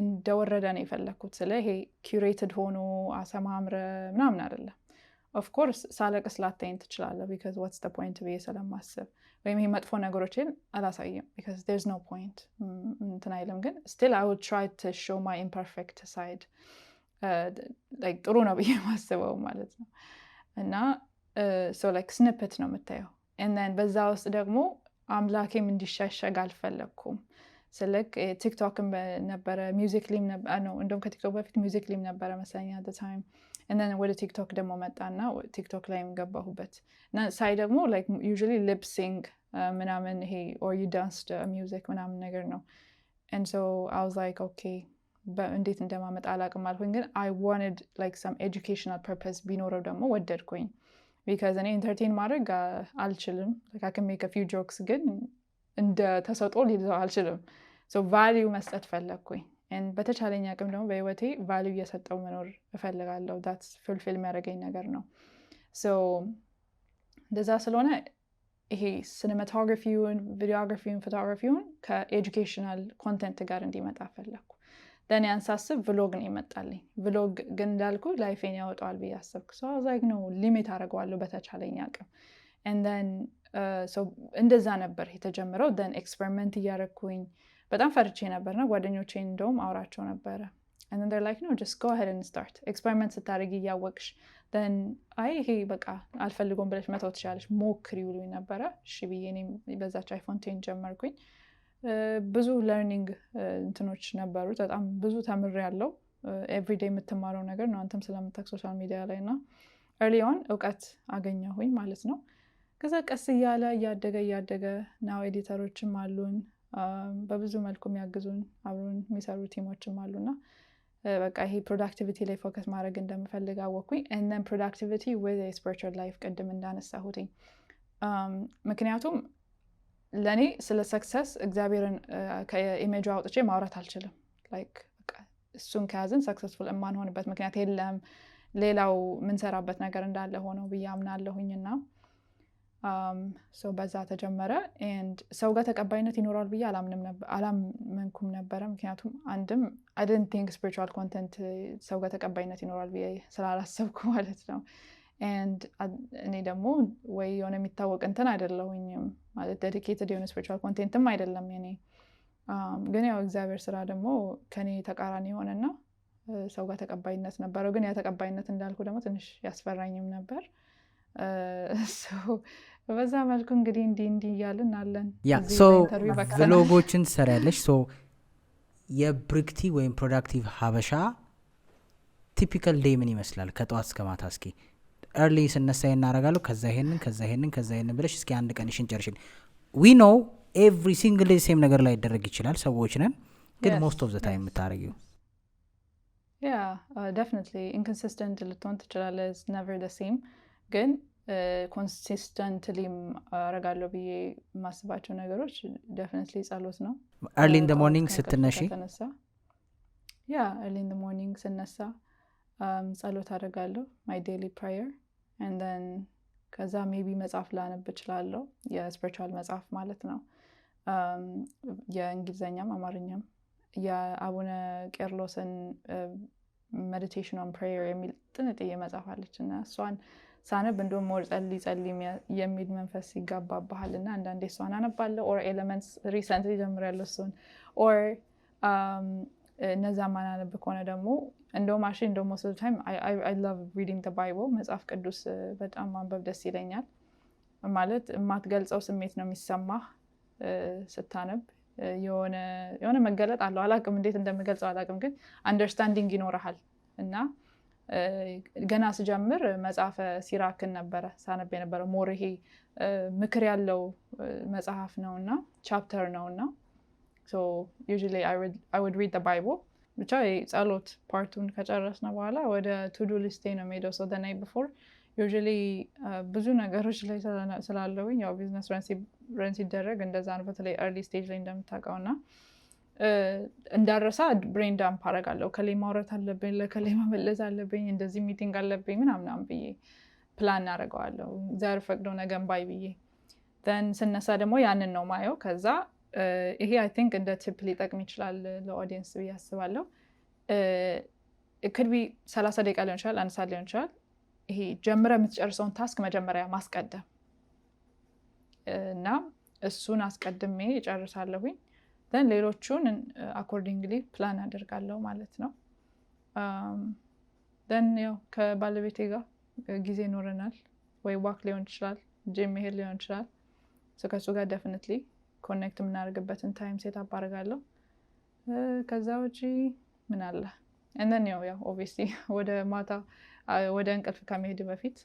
እንደወረደ ነው የፈለኩት ስለ ይሄ curated ሆኖ አሰማምረ ምናምን አይደለም of course ሳለቅስ ላታይን ትችላለህ because what's the point ብዬ ስለማስብ ወይም ይሄ መጥፎ ነገሮችን አላሳይም because there's no point እንትን አይልም ግን still I would try to show my imperfect side like ጥሩ ነው ብዬ ማስበው ማለት ነው እና so like snippet ነው የምታየው and then በዛ ውስጥ ደግሞ አምላኬም እንዲሻሻግ አልፈለኩም ስለክ ቲክቶክም ነበረ ሚውዚክሊም ነበር ነው እንደውም ከቲክቶክ በፊት ሚውዚክሊም ነበረ መሰለኝ at the time and then ወደ ቲክቶክ ደግሞ መጣና ቲክቶክ ላይም ገባሁበት እና ሳይ ደግሞ like usually lip sync ምናምን ይሄ or you danced music ምናምን ነገር ነው and so I was like okay እንዴት እንደማመጣ አላቅም አልኩኝ ግን I wanted like some educational purpose ቢኖረው ደግሞ ወደድኩኝ because እኔ entertain ማድረግ አልችልም like I can make a few jokes ግን እንደ ተሰጦ ሊይዘው አልችልም so value መስጠት ፈለኩኝ and በተቻለኝ አቅም ደግሞ በህይወቴ value እየሰጠው መኖር እፈልጋለሁ that's fulfill የሚያደርገኝ ነገር ነው so እንደዛ ስለሆነ ይሄ cinematography-ውን videography-ውን photography-ውን ከeducational content ጋር እንዲመጣ ፈለኩ then ያንሳስብ vlog ነው ይመጣልኝ vlog ግን እንዳልኩ ላይፌን ያወጣዋል ብዬ አሰብኩ so I was like no limit አደርገዋለሁ በተቻለኝ አቅም and then so እንደዛ ነበር የተጀመረው then experiment እያደረኩኝ በጣም ፈርቼ ነበርና ጓደኞቼ እንደውም አውራቸው ነበረ and then they're like no just go ahead and start experiment ስታደርጊ እያወቅሽ then አይ ይሄ በቃ አልፈልጎም ብለሽ መተው ትችላለሽ ሞክሪው ይሉኝ ነበረ እሺ ብዬ እኔም በዛች iPhone 10 ጀመርኩኝ ብዙ learning እንትኖች ነበሩት በጣም ብዙ ተምሬያለሁ everyday የምትማረው ነገር ነው አንተም ስለምታውቅ ሶሻል ሚዲያ ላይና early on እውቀት አገኘሁኝ ማለት ነው ከዛ ቀስ እያለ እያደገ now ኤዲተሮችም አሉን በብዙ መልኩ የሚያግዙን አብሮን የሚሰሩ ቲሞችም አሉና በቃ ይሄ productivity ላይ ፎከስ ማድረግ እንደምፈልግ አወኩኝ and then productivity with a spiritual life ቅድም እንዳነሳሁትኝ ምክንያቱም ለኔ ስለ ሰክሰስ እግዚአብሔርን ከኢሜጅ አውጥቼ ማውራት አልችልም like በቃ እሱን ከያዝን ሰክሰስፉል የማንሆንበት ምክንያት የለም ሌላው ምን ሰራበት ነገር እንዳለ ሆኖ ብያምናለሁኝና so በዛ ተጀመረ and ሰው ጋር ተቀባይነት ይኖራል ብዬ አላመንኩም ነበረ ምክንያቱም አንድም I didn't think spiritual content ሰው ጋር ተቀባይነት ይኖራል ብዬ ስላላሰብኩ ማለት ነው and እኔ ደግሞ ወይ የሆነ የሚታወቅ እንትን አይደለሁኝም ማለት dedicated የሆነ spiritual contentም አይደለም የኔ ግን ያው እግዚአብሔር ስራ ደግሞ ከኔ ተቃራኒ ሆነና ሰው ጋር ተቀባይነት ነበረው ግን ያ ተቀባይነት እንዳልኩ ደግሞ ትንሽ ያስፈራኝም ነበር so በዛ መልኩ እንግዲህ እንዲህ እያልን አለን ያ so vlogoችን ሰራለሽ so የብሪክቲ ወይም ፕሮዳክቲቭ ሀበሻ ቲፒካል ዴይ ምን ይመስላል ከጧት እስከ ማታ እስኪ early ስነሳ እናረጋለሁ ከዛ ይሄንን ብለሽ እስኪ አንድ ቀን ይሽንጨርሽን we know every single day same ነገር ላይ ይደረግ ይችላል ሰዎች ነን ግን most of the time የምታረጊው yeah definitely inconsistent ልትሆን ትችላለህ it's never the same ግን consistently አረጋለሁ ብዬ ማስባቸው ነገሮች definitely ጸሎት ነው early in the morning ስትነሺ yeah early in the morning ስነሳ ጸሎት አደርጋለሁ my daily prayer and then ከዛ maybe መጽሐፍ ላነብ እችላለሁ የስፒሪቹዋል መጽሐፍ ማለት ነው የእንግሊዘኛም አማርኛም የአቡነ ቄርሎስን meditation on prayer የሚል ጥንጥዬ መጽሐፍ አለችና እሷን ሳነብ እንደውም ሞር ጸልይ የሚል መንፈስ ይጋባባልና አንዳንዴ እሷን አነባለሁ or elements recently ጀምሬያለሁ እሱን or እነዛ ማናነብ ከሆነ ደግሞ እንደውም most of the time I love reading the Bible መጽሐፍ ቅዱስ በጣም ማንበብ ደስ ይለኛል ማለት የማትገልጸው ስሜት ነው የሚሰማህ ስታነብ የሆነ መገለጥ አለው አላቅም እንዴት እንደምገልጸው አላቅም ግን አንደርስታንዲንግ ይኖርሃል እና ገና ስጀምር መጽሐፈ ሲራክን ነበረ ሳነብ የነበረው ሞር ይሄ ምክር ያለው መጽሐፍ ነውና ቻፕተር ነውና so usually I would read the Bible ብቻ ጸሎት ፓርቱን ከጨረስን በኋላ ወደ to do list ነው የምሄደው so the night before ዩዥሊ ብዙ ነገሮች ላይ ስላለውኝ ያው ቢዝነስ ረን ሲደረግ እንደዛ ነው። በተለይ ኤርሊ ስቴጅ ላይ እንደምታውቀው እና እንዳረሳ ብሬን ዳምፕ አደርጋለሁ። ከላይ ማውራት አለብኝ፣ ለከላይ መመለስ አለብኝ፣ እንደዚህ ሚቲንግ አለብኝ ምናምናም ብዬ ፕላን አደርገዋለሁ። እግዚአብሔር ፈቅዶ ነገም ባይ ብዬ ን ስነሳ ደግሞ ያንን ነው ማየው። ከዛ ይሄ አይ ቲንክ እንደ ቲፕ ሊጠቅም ይችላል ለኦዲየንስ ብዬ አስባለሁ። ክድቢ 30 ደቂቃ ሊሆን ይችላል፣ 1 ሰዓት ሊሆን ይችላል። ይሄ ጀምረ የምትጨርሰውን ታስክ መጀመሪያ ማስቀደም እና እሱን አስቀድሜ ይጨርሳለሁኝ። ን ሌሎቹን አኮርዲንግሊ ፕላን አደርጋለሁ ማለት ነው። ን ያው ከባለቤቴ ጋር ጊዜ ይኖረናል፣ ወይ ዋክ ሊሆን ይችላል፣ ጂም መሄድ ሊሆን ይችላል። ከሱ ጋር ደፍኒትሊ ኮኔክት የምናደርግበትን ታይም ሴት አፕ አደርጋለሁ። ከዛ ውጪ ምን አለ እንደን ያው ኦብቪየስሊ ወደ ማታ ወደ እንቅልፍ ከመሄድ በፊት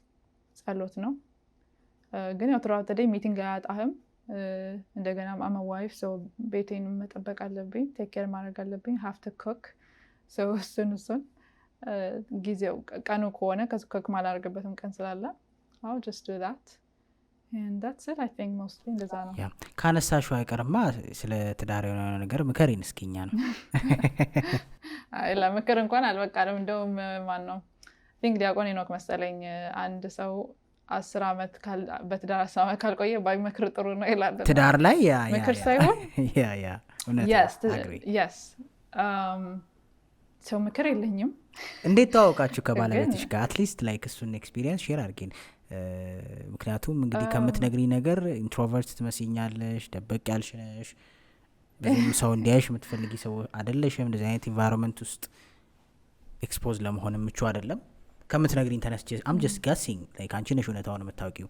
ጸሎት ነው። ግን ያው ትራውት ዴይ ሚቲንግ አያጣህም። እንደገና አም ዋይፍ ሰው ቤቴን መጠበቅ አለብኝ፣ ቴክ ኬር ማድረግ አለብኝ፣ ሃቭ ቱ ኩክ ሰው እሱን ጊዜው ቀኑ ከሆነ ከኩክ ማላደርግበትም ቀን ስላለ አው ጀስት ዱ ዳት and that's it I think mostly እንደዛ ነው። ካነሳሽው አይቀርማ ስለ ትዳር የሆነ ነገር ምከሪን እስኪኛ ነው። አይ ለምክር እንኳን አልበቃንም። እንደውም ማን ነው ቲንክ ዲያቆን ሄኖክ መሰለኝ አንድ ሰው 10 ዓመት በትዳር 10 ዓመት ካልቆየ ባይመክር ጥሩ ነው ይላል። ትዳር ላይ ምክር ሳይሆን yes ሰው ምክር የለኝም። እንዴት ተዋወቃችሁ ከባለቤትሽ ጋር? አትሊስት ላይክ እሱን ኤክስፒሪየንስ ሼር አድርጊን። ምክንያቱም እንግዲህ ከምትነግሪ ነገር ኢንትሮቨርት ትመስኛለሽ፣ ደበቅ ያልሽ ነሽ፣ ብዙም ሰው እንዲያይሽ የምትፈልጊ ሰው አይደለሽም። እንደዚህ አይነት ኢንቫይሮንመንት ውስጥ ኤክስፖዝ ለመሆን ምቹ አይደለም። ከምትነግሪኝ ተነስቼ አም ጀስት ጋሲንግ ላይክ አንቺ ነሽ እውነታውን የምታውቂው።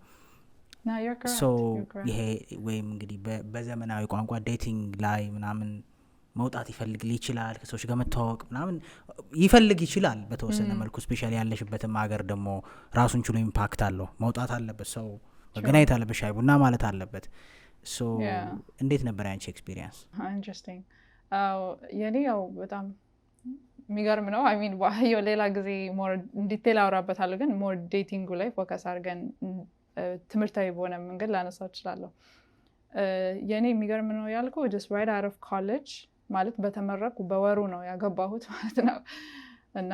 ይሄ ወይም እንግዲህ በዘመናዊ ቋንቋ ዴቲንግ ላይ ምናምን መውጣት ይፈልግ ይችላል፣ ከሰዎች ጋር መተዋወቅ ምናምን ይፈልግ ይችላል በተወሰነ መልኩ። ስፔሻሊ ያለሽበትም ሀገር ደግሞ ራሱን ችሎ ኢምፓክት አለው። መውጣት አለበት፣ ሰው መገናኘት አለበት፣ ሻይ ቡና ማለት አለበት። ሶ እንዴት ነበር ያንቺ ኤክስፒሪየንስ? ኢንትረስቲንግ። የኔ ያው በጣም የሚገርም ነው። አይ ሚን ባየው ሌላ ጊዜ ሞር ዲቴል አውራበታለሁ፣ ግን ሞር ዴቲንጉ ላይ ፎከስ አድርገን ትምህርታዊ በሆነ መንገድ ላነሳው እችላለሁ። የኔ የሚገርም ነው ያልኩ just right out of college ማለት በተመረኩ በወሩ ነው ያገባሁት ማለት ነው። እና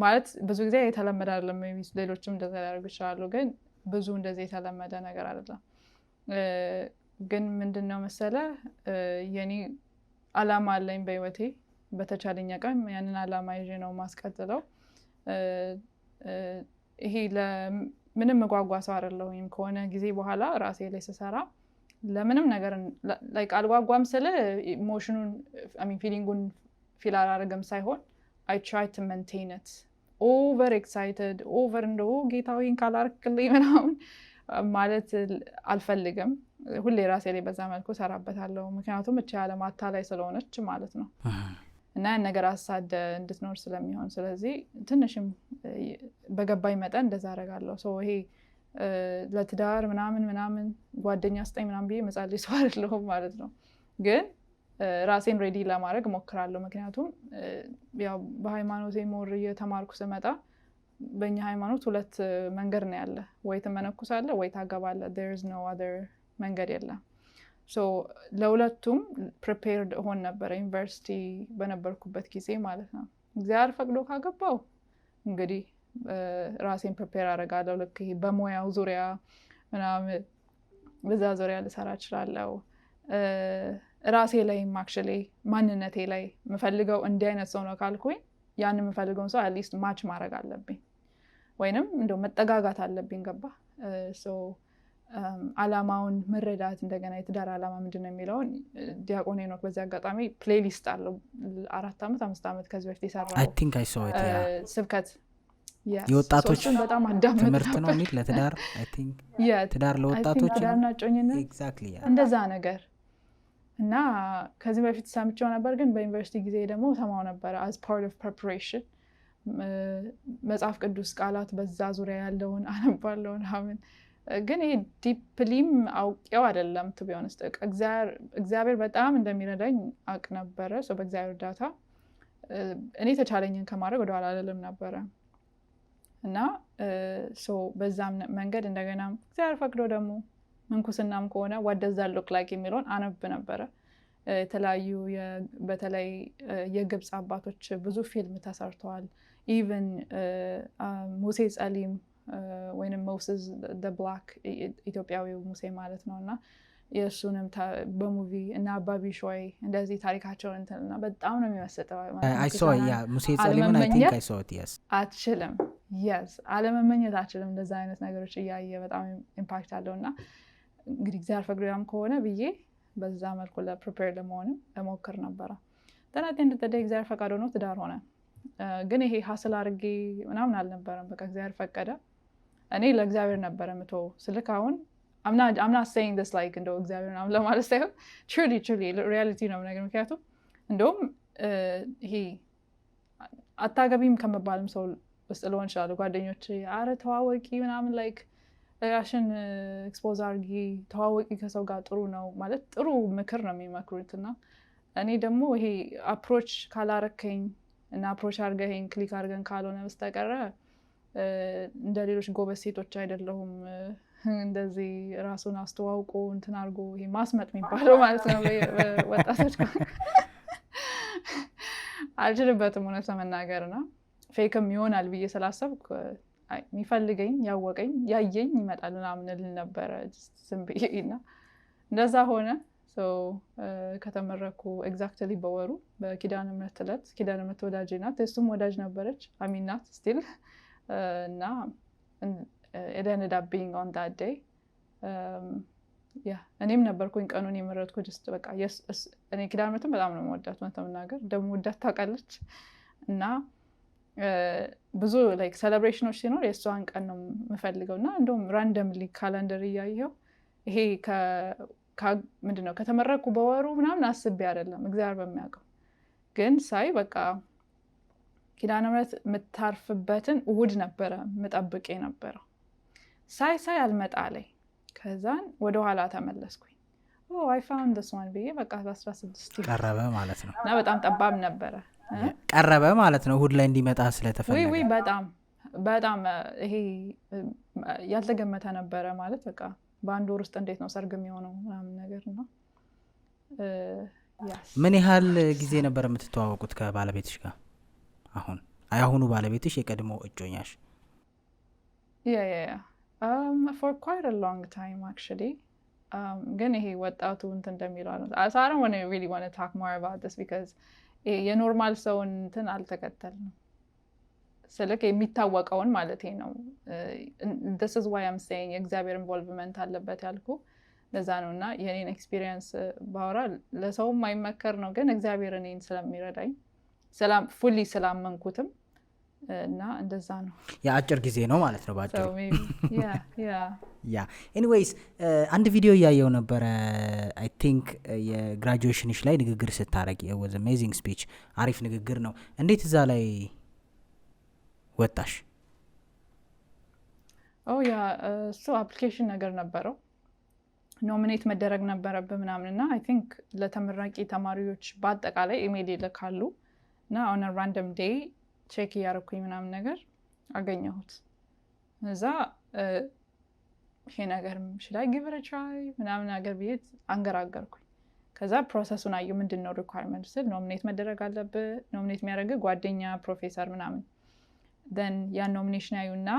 ማለት ብዙ ጊዜ የተለመደ አይደለም፣ ሌሎችም እንደዛ ሊያደርጉ ይችላሉ፣ ግን ብዙ እንደዚህ የተለመደ ነገር አይደለም። ግን ምንድነው መሰለ የኔ አላማ አለኝ በህይወቴ። በተቻለኝ አቅም ያንን አላማ ይዤ ነው ማስቀጥለው። ይሄ ለምንም መጓጓ ሰው አይደለሁም። ከሆነ ጊዜ በኋላ ራሴ ላይ ስሰራ ለምንም ነገር ላይክ አልጓጓም ስለ ኢሞሽኑን ፊሊንጉን ፊል አላደርግም ሳይሆን I try to maintain it. ኦቨር ኤክሳይትድ ኦቨር እንደው ጌታዊን ካላርክልኝ ምናምን ማለት አልፈልግም። ሁሌ ራሴ ላይ በዛ መልኩ ሰራበታለሁ። ምክንያቱም እቺ ዓለም አታላይ ስለሆነች ማለት ነው እና ያን ነገር አሳደ እንድትኖር ስለሚሆን፣ ስለዚህ ትንሽም በገባኝ መጠን እንደዛ አደርጋለሁ። ሶ ይሄ ለትዳር ምናምን ጓደኛ ስጠኝ ምናምን ብዬ መጻለይ ሰው አይደለሁም ማለት ነው። ግን ራሴን ሬዲ ለማድረግ ሞክራለሁ። ምክንያቱም ያው በሃይማኖቴ ሞር እየተማርኩ ስመጣ በእኛ ሃይማኖት 2 መንገድ ነው ያለ፣ ወይ ትመነኩሳለህ ወይ ታገባለህ። there is no other መንገድ የለም። ሶ ለሁለቱም ፕሪፔርድ ሆን ነበር ዩኒቨርሲቲ በነበርኩበት ጊዜ ማለት ነው። እግዚአብሔር ፈቅዶ ካገባው እንግዲህ ራሴን ፕሪፔር አደርጋለሁ። ልክ በሙያው ዙሪያ ምናምን በዛ ዙሪያ ልሰራ እችላለሁ። ራሴ ላይም አክቹዋሊ ማንነቴ ላይ የምፈልገው እንዲህ አይነት ሰው ነው ካልኩኝ ያን የምፈልገውን ሰው አትሊስት ማች ማድረግ አለብኝ፣ ወይንም እንደው መጠጋጋት አለብኝ። ገባ? አላማውን መረዳት፣ እንደገና የትዳር አላማ ምንድነው የሚለውን ዲያቆን ሄኖክ በዚህ አጋጣሚ ፕሌሊስት አለው 4 ዓመት 5 ዓመት ከዚህ በፊት የሰራው ስብከት የወጣቶች በጣም አዳምጥ ትምህርት ነው የሚል ለትዳር ትዳር ለወጣቶች ኤግዛክትሊ እንደዛ ነገር እና ከዚህ በፊት ሰምቼው ነበር። ግን በዩኒቨርሲቲ ጊዜ ደግሞ ሰማው ነበር as part of preparation መጽሐፍ ቅዱስ ቃላት በዛ ዙሪያ ያለውን አነባለሁ ምናምን። ግን ይሄ ዲፕሊም አውቄው አይደለም to be honest። እግዚአብሔር በጣም እንደሚረዳኝ አውቅ ነበረ። በእግዚአብሔር እርዳታ እኔ ተቻለኝን ከማድረግ ወደኋላ አልልም ነበረ እና በዛም መንገድ እንደገና እግዚአብሔር ፈቅዶ ደግሞ ምንኩስናም ከሆነ what does that look like የሚለውን አነብ ነበረ። የተለያዩ በተለይ የግብፅ አባቶች ብዙ ፊልም ተሰርተዋል። ኢቨን ሙሴ ጸሊም ወይንም ሞሴስ the black ኢትዮጵያዊው ሙሴ ማለት ነው እና የእሱንም በሙቪ እና አባቢ ሾይ እንደዚህ ታሪካቸውን እንትንና በጣም ነው የሚመስጠው። ሙሴ ጸሊምን I think I saw it yes አትችልም yes አለመመኘት አትችልም። እንደዛ አይነት ነገሮች እያየ በጣም ኢምፓክት አለው እና እንግዲህ እግዚአብሔር ፈቅዶም ከሆነ ብዬ በዛ መልኩ ለፕሪፔር ለመሆንም እሞክር ነበረ። ተናቴ እንደተደይ እግዚአብሔር ፈቃዶ ነው ትዳር ሆነ። ግን ይሄ ሀስል አድርጌ ምናምን አልነበረም። በቃ እግዚአብሔር ፈቀደ። እኔ ለእግዚአብሔር ነበረ ምተው ስልክ አሁን I'm not saying this like እንደው እግዚአብሔር ምናምን ለማለት ሳይሆን truly reality ነው ነገር ምክንያቱም እንደውም ይሄ አታገቢም ከመባልም ሰው ውስጥ ልሆን ይችላል። ጓደኞች አረ ተዋወቂ ምናምን like ራሽን ኤክስፖዝ አድርጊ ተዋወቂ ከሰው ጋር ጥሩ ነው ማለት ጥሩ ምክር ነው የሚመክሩት እና እኔ ደግሞ ይሄ አፕሮች ካላረከኝ እና አፕሮች አድርገኸኝ ክሊክ አድርገን ካልሆነ በስተቀረ እንደ ሌሎች ጎበዝ ሴቶች አይደለሁም። እንደዚህ ራሱን አስተዋውቆ እንትን አድርጎ ይሄ ማስመጥ የሚባለው ማለት ነው ወጣቶች አልችልበትም እውነት ለመናገርና ፌክም ይሆናል ብዬ ስላሰብኩ የሚፈልገኝ ያወቀኝ ያየኝ ይመጣል ምናምን እል ነበረ ዝም ብዬ እና እንደዛ ሆነ። ከተመረኩ ኤግዛክትሊ በወሩ በኪዳነ ምሕረት ዕለት ኪዳነ ምሕረት ወዳጄ ናት እሱም ወዳጅ ነበረች አሚን ናት ስቲል እና it ended up being on that day እኔም ነበርኩኝ ቀኑን የመረጥኩ just በቃ እኔ ኪዳነ ምሕረትን በጣም ነው የምወዳት ማለት መናገር ደግሞ ወዳት ታውቃለች እና ብዙ like celebrationዎች ሲኖር የእሷን ቀን ነው የምፈልገው እና እንደውም randomly ካላንደር እያየው ይሄ ምንድነው ከተመረኩ በወሩ ምናምን አስቤ አይደለም እግዚአብሔር በሚያውቀው ግን ሳይ በቃ ኪዳነ ምሕረት የምታርፍበትን እሑድ ነበረ መጠብቄ ነበረው ሳይ አልመጣለኝ ከዛን ወደ ኋላ ተመለስኩኝ I found this one ብዬ በቃ 16 ቀረበ ማለት ነው እና በጣም ጠባብ ነበረ ቀረበ ማለት ነው እሑድ ላይ እንዲመጣ ስለተፈለገ ወይ በጣም ይሄ ያልተገመተ ነበረ ማለት በቃ በአንድ ወር ውስጥ እንዴት ነው ሰርግ የሚሆነው ምናምን ነገር ነው። ምን ያህል ጊዜ ነበር የምትተዋወቁት ከባለቤትሽ ጋር? አሁኑ ባለቤትሽ የቀድሞ እጮኛሽ? for quite a long time actually ግን ይሄ ወጣቱ እንትን እንደሚለው I don't really want to talk more about this because የኖርማል ሰውን እንትን አልተከተልንም ስልክ የሚታወቀውን ማለት ነው this is why I'm saying የእግዚአብሔር involvement አለበት ያልኩ ለዛ ነውና የኔን ኤክስፒሪየንስ ባወራ ለሰውም አይመከር ነው ግን እግዚአብሔር እኔን ስለሚረዳኝ fully ስላመንኩትም እና እንደዛ ነው የአጭር ጊዜ ነው ማለት ነው ባጭሩ ያ ኤኒዌይስ አንድ ቪዲዮ እያየው ነበረ I think የግራጁዌሽንሽ ላይ ንግግር ስታረጊ it was amazing speech አሪፍ ንግግር ነው እንዴት እዛ ላይ ወጣሽ? እሱ አፕሊኬሽን ነገር ነበረው ኖሚኔት መደረግ ነበረብህ ምናምንና I think ለተመራቂ ተማሪዎች በአጠቃላይ ኢሜል ይልካሉ እና on a random day ቼክ ያረኩኝ ምናምን ነገር አገኘሁት እዛ ይሄ ነገር should I give it a try ምናምን ነገር ብዬ አንገራገርኩኝ ከዛ ፕሮሰሱን አየሁ ምንድነው ሪኳየርመንት ስል ኖሚኔት መደረግ አለብህ ኖሚኔት የሚያደርግ ጓደኛ ፕሮፌሰር ምናምን then ያ ኖሚኔሽን ያዩና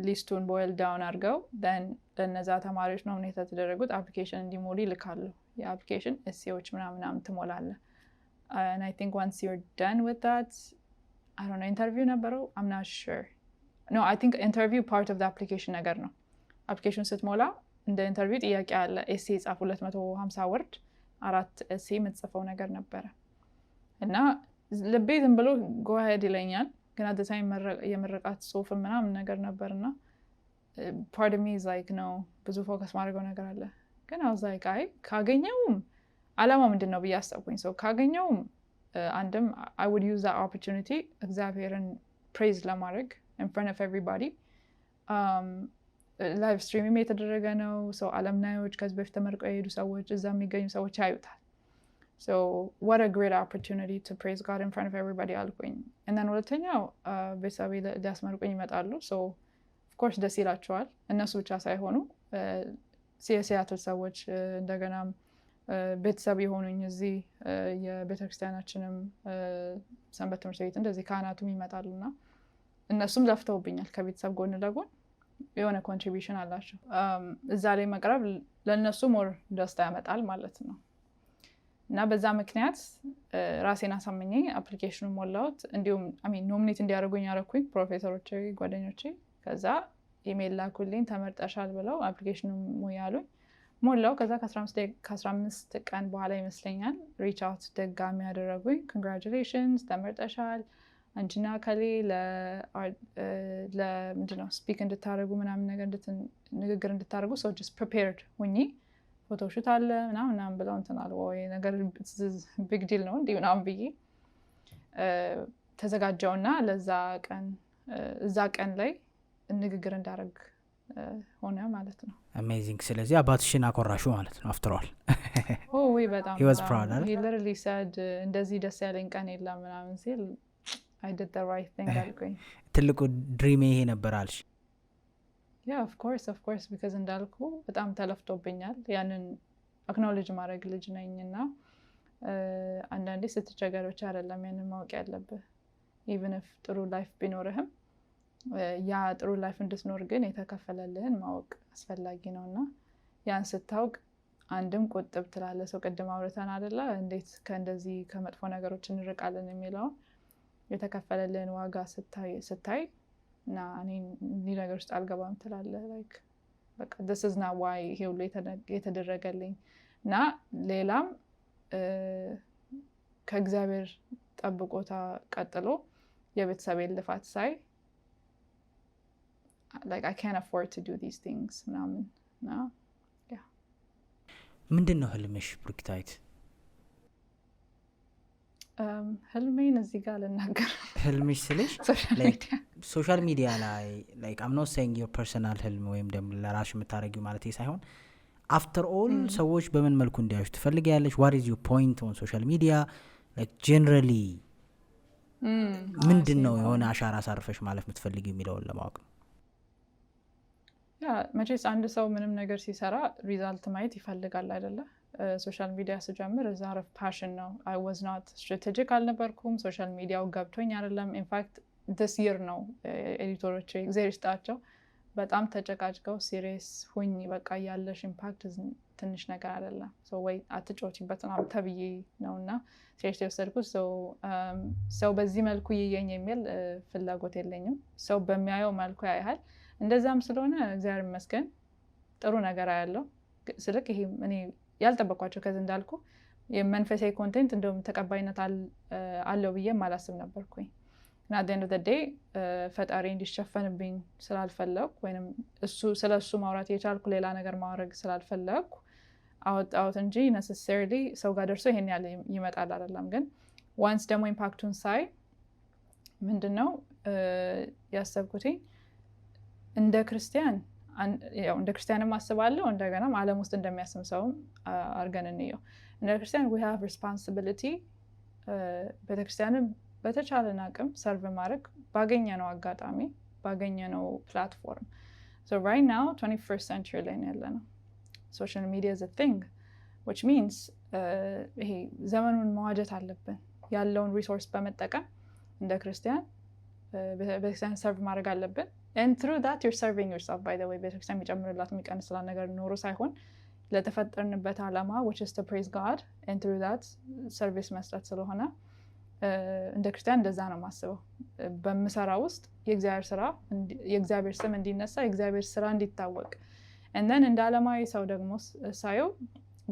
ሊስቱን ቦይል ዳውን አድርገው then ለነዛ ተማሪዎች ኖሚኔት ተደረጉት አፕሊኬሽን እንዲሞሉ ይልካሉ የአፕሊኬሽን ኤሴዎች ምናምን ትሞላለህ and I think once you're done with that I don't know interview ነበረው I'm not sure no I think interview part of the application ነገር ነው application ስትሞላ እንደ ኢንተርቪው ጥያቄ አለ ኤሴ ጻፍ 250 ወርድ 4 ኤሴ የምትጽፈው ነገር ነበረ እና ልቤ ዝም ብሎ go ahead ይለኛል ግን at the time የመረቃት ጽሁፍ ምናምን ነገር ነበርና part of me is like no ብዙ ፎከስ ማድረገው ነገር አለ ግን I was like ካገኘውም አላማ ምንድነው ብዬ አሰብኩኝ ሰው ካገኘውም አንድም I would use that opportunity እግዚአብሔርን praise ለማድረግ in front of everybody live streaming የተደረገ ነው ሰው አለምናዮች ከዚህ በፊት ተመርቀው የሄዱ ሰዎች እዛ የሚገኙ ሰዎች ያዩታል So what a great opportunity to praise God in front of everybody አልኩኝ። and then ሁለተኛው ቤተሰቤ ሊያስመርቁኝ ይመጣሉ። so of course ደስ ይላቸዋል። እነሱ ብቻ ሳይሆኑ የሲያትል ሰዎች እንደገና ቤተሰብ የሆኑኝ እዚህ የቤተክርስቲያናችንም ሰንበት ትምህርት ቤት እንደዚህ ካህናቱም ይመጣሉና እነሱም ለፍተውብኛል ከቤተሰብ ጎን ለጎን የሆነ ኮንትሪቢዩሽን አላቸው። እዛ ላይ መቅረብ ለእነሱ ሞር ደስታ ያመጣል ማለት ነው። እና በዛ ምክንያት ራሴን አሳምኜ አፕሊኬሽኑን ሞላሁት። እንዲሁም ኖሚኔት እንዲያደርጉኝ ያደረኩኝ ፕሮፌሰሮቼ ጓደኞቼ ከዛ ኢሜል ላኩልኝ ተመርጠሻል ብለው አፕሊኬሽኑን ሙያሉኝ ሞላው። ከዛ ከ15 ቀን በኋላ ይመስለኛል ሪች አውት ደጋሚ ያደረጉኝ ኮንግራቹሌሽንስ ተመርጠሻል አንቺና ከሌ ለምንድነው ስፒክ እንድታደርጉ ምናምን ነገር ንግግር እንድታደርጉ ሰው ጀስት ፕሪፔርድ ሁኚ ፎቶሹት አለ ምናምን ብለው እንትን አለ ወይ ነገር ቢግ ዲል ነው እንዲህ ምናምን ብዬ ተዘጋጀውና ለዛ ቀን እዛ ቀን ላይ ንግግር እንዳደርግ ሆነ ማለት ነው። አሜዚንግ። ስለዚህ አባትሽን አኮራሹ ማለት ነው አፍተር ኦል። ወይ በጣም he was proud he literally said እንደዚህ ደስ ያለኝ ቀን የለም ምናምን ሲል I did the right thing አልኩኝ። ትልቁ ድሪም ይሄ ነበር አልሽ? Yeah, of course because እንዳልኩ በጣም ተለፍቶብኛል። ያንን አክኖሌጅ ማድረግ ልጅ ነኝና አንዳንዴ ስትቸገር ብቻ አይደለም ያንን ማወቅ ያለብህ። even if ጥሩ ላይፍ ቢኖርህም ያ ጥሩ ላይፍ እንድትኖር ግን የተከፈለልህን ማወቅ አስፈላጊ ነውና ያን ስታውቅ አንድም ቁጥብ ትላለህ። ሰው ቅድም አውርተን አይደለ እንዴት ከእንደዚህ ከመጥፎ ነገሮች እንርቃለን የሚለው የተከፈለልህን ዋጋ ስታይ እና እኔ እንዲህ ነገር ውስጥ አልገባም ትላለህ። ላይክ በቃ this is not why ይሄ ሁሉ የተደረገልኝ እና ሌላም ከእግዚአብሔር ጠብቆታ ቀጥሎ የቤተሰቤን ልፋት ሳይ like I can't afford to do these things ምናምን እና yeah ምንድን ነው ህልምሽ ብሩክታይት? ህልሜን እዚህ ጋር ልናገር። ህልምሽ ስልሽ ሶሻል ሚዲያ ላይ like I'm not saying your personal ህልም ወይም ደግሞ ለራስሽ የምታረጊው ማለት ሳይሆን after all ሰዎች በምን መልኩ እንዲያዩሽ ትፈልጊያለሽ? what is your point on social media like generally ምንድን ነው የሆነ አሻራ ሳርፈሽ ማለፍ የምትፈልጊው የሚለውን ለማወቅ ነው። ያ መቼስ አንድ ሰው ምንም ነገር ሲሰራ ሪዛልት ማየት ይፈልጋል አይደለ? ሶሻል ሚዲያ ስጀምር እዛ ረፍ ፓሽን ነው። I was not strategic አልነበርኩም። ሶሻል ሚዲያው ገብቶኝ አይደለም። ኢንፋክት this year ነው ኤዲቶሮቼ እግዚአብሔር ይስጣቸው በጣም ተጨቃጭቀው ሲሪየስ ሁኝ በቃ ያለሽ ኢምፓክት ትንሽ ነገር አይደለም ወይ አትጮቺበት ነው ተብዬ ነውና ሲሪየስ የወሰድኩት። ሰው በዚህ መልኩ ይየኝ የሚል ፍላጎት የለኝም። ሰው በሚያየው መልኩ ያያል። እንደዛም ስለሆነ እግዚአብሔር ይመስገን ጥሩ ነገር አያለው። ስልክ ይሄ እኔ ያልጠበቅኳቸው ከዚህ እንዳልኩ የመንፈሳዊ ኮንቴንት እንደውም ተቀባይነት አለው ብዬ ማላስብ ነበርኩኝ። እና at the end of the day ፈጣሪ እንዲሸፈንብኝ ስላልፈለኩ ወይንም ስለ እሱ ማውራት የቻልኩ ሌላ ነገር ማውረግ ስላልፈለኩ አወጣሁት እንጂ necessarily ሰው ጋር ደርሶ ይሄን ያለ ይመጣል አይደለም። ግን ዋንስ ደግሞ ኢምፓክቱን ሳይ ምንድነው ያሰብኩትኝ እንደ ክርስቲያንም አስባለሁ እንደገናም ዓለም ውስጥ እንደሚያስብ ሰውም አርገን እንየው። እንደ ክርስቲያን we have responsibility ቤተክርስቲያንም በተቻለን አቅም ሰርቭ ማድረግ ባገኘነው አጋጣሚ ባገኘነው ፕላትፎርም። so right now 21st century ላይ ያለነው social media is a thing which means ይሄ ዘመኑን መዋጀት አለብን። ያለውን ሪሶርስ በመጠቀም እንደ ክርስቲያን ቤተክርስቲያን ሰርቭ ማድረግ አለብን። and through that you're serving yourself by the way ቤተክርስቲያን የሚጨምርላት የሚቀንስላት ነገር ኖሮ ሳይሆን ለተፈጠርንበት ዓላማ which is to praise God and through that service መስጠት ስለሆነ እንደ ክርስቲያን እንደዛ ነው ማስበው። በመሰራ ውስጥ የእግዚአብሔር ስም እንዲነሳ የእግዚአብሔር ስራ እንዲታወቅ and then እንደ ዓለማዊ ሰው ደግሞ ሳየው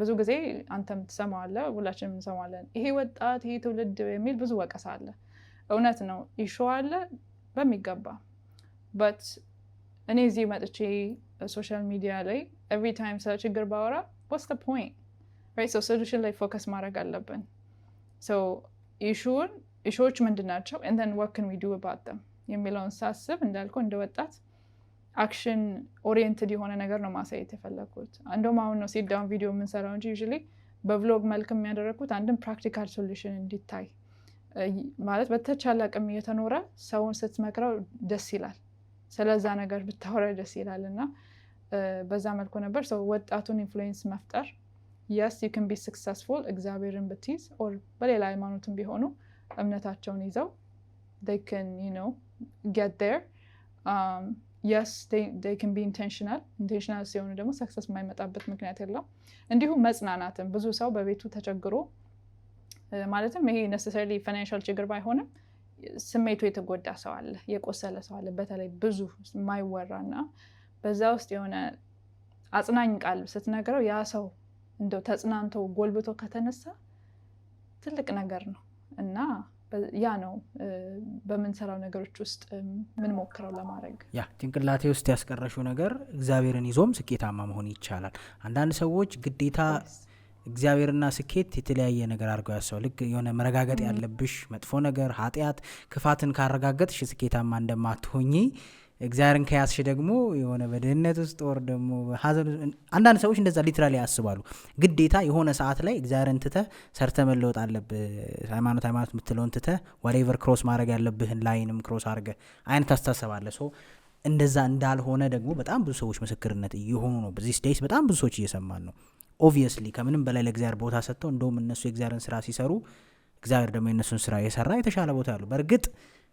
ብዙ ጊዜ አንተም ትሰማዋለህ ሁላችንም እንሰማዋለን ይሄ ወጣት ይሄ ትውልድ የሚል ብዙ ወቀሳ አለ። እውነት ነው ይሾዋል በሚገባ but እኔ እዚህ መጥቼ ሶሻል ሚዲያ ላይ every time ስለ ችግር ባወራ what's the point right? so solution ላይ ፎከስ ማድረግ አለብን። so ኢሹዎች ምንድን ናቸው and then what can we do about them የሚለውን ሳስብ እንዳልኩ እንደ ወጣት አክሽን ኦሪየንትድ የሆነ ነገር ነው ማሳየት የፈለኩት። እንደውም አሁን ነው ሲት ዳውን ቪዲዮ የምንሰራው እንጂ usually በቭሎግ መልክ የሚያደረኩት አንድም ፕራክቲካል ሶሉሽን እንዲታይ ማለት በተቻለ አቅም እየተኖረ ሰውን ስትመክረው ደስ ይላል ስለዛ ነገር ብታወራ ደስ ይላል እና በዛ መልኩ ነበር ሰው ወጣቱን ኢንፍሉዌንስ መፍጠር yes you can be successful እግዚአብሔርን ብትይዝ or በሌላ ሃይማኖትም ቢሆኑ እምነታቸውን ይዘው they can get there yes they can be intentional ሲሆኑ ደግሞ ሰክሰስ የማይመጣበት ምክንያት የለም እንዲሁም መጽናናትም ብዙ ሰው በቤቱ ተቸግሮ ማለትም ይሄ necessarily financial ችግር ባይሆንም ስሜቱ የተጎዳ ሰው አለ የቆሰለ ሰው አለ በተለይ ብዙ የማይወራና በዛ ውስጥ የሆነ አጽናኝ ቃል ስትነግረው ያ ሰው እንደው ተጽናንቶ ጎልብቶ ከተነሳ ትልቅ ነገር ነው እና ያ ነው በመንሰራው ነገሮች ውስጥ ምን ሞክረው ለማድረግ ያ ጭንቅላቴ ውስጥ ያስቀረሽው ነገር እግዚአብሔርን ይዞም ስኬታማ መሆን ይቻላል አንዳንድ ሰዎች ግዴታ እግዚአብሔርና ስኬት የተለያየ ነገር አድርገው ያሰው ልክ የሆነ መረጋገጥ ያለብሽ መጥፎ ነገር ኃጢአት ክፋትን ካረጋገጥሽ ስኬታማ እንደማትሆኚ እግዚአብሔርን ከያዝሽ ደግሞ የሆነ በድህነት ውስጥ ወር ደግሞ ሀዘን አንዳንድ ሰዎች እንደዛ ሊትራሊ ያስባሉ ግዴታ የሆነ ሰዓት ላይ እግዚአብሔርን ትተህ ሰርተ መለወጥ አለብህ ሃይማኖት የምትለውን ትተህ whatever ክሮስ ማድረግ ያለብህን ላይንም ክሮስ አድርገህ አይነት አስተሳሰባለ ሶ እንደዛ እንዳልሆነ ደግሞ በጣም ብዙ ሰዎች ምስክርነት እየሆኑ ነው በዚህ ስቴጅ በጣም ብዙ ሰዎች እየሰማን ነው obviously ከምንም በላይ ለእግዚአብሔር ቦታ ሰጥተው እንደውም እነሱ የእግዚአብሔርን ስራ ሲሰሩ እግዚአብሔር ደግሞ የእነሱን ስራ የሰራ የተሻለ ቦታ ያሉ በእርግጥ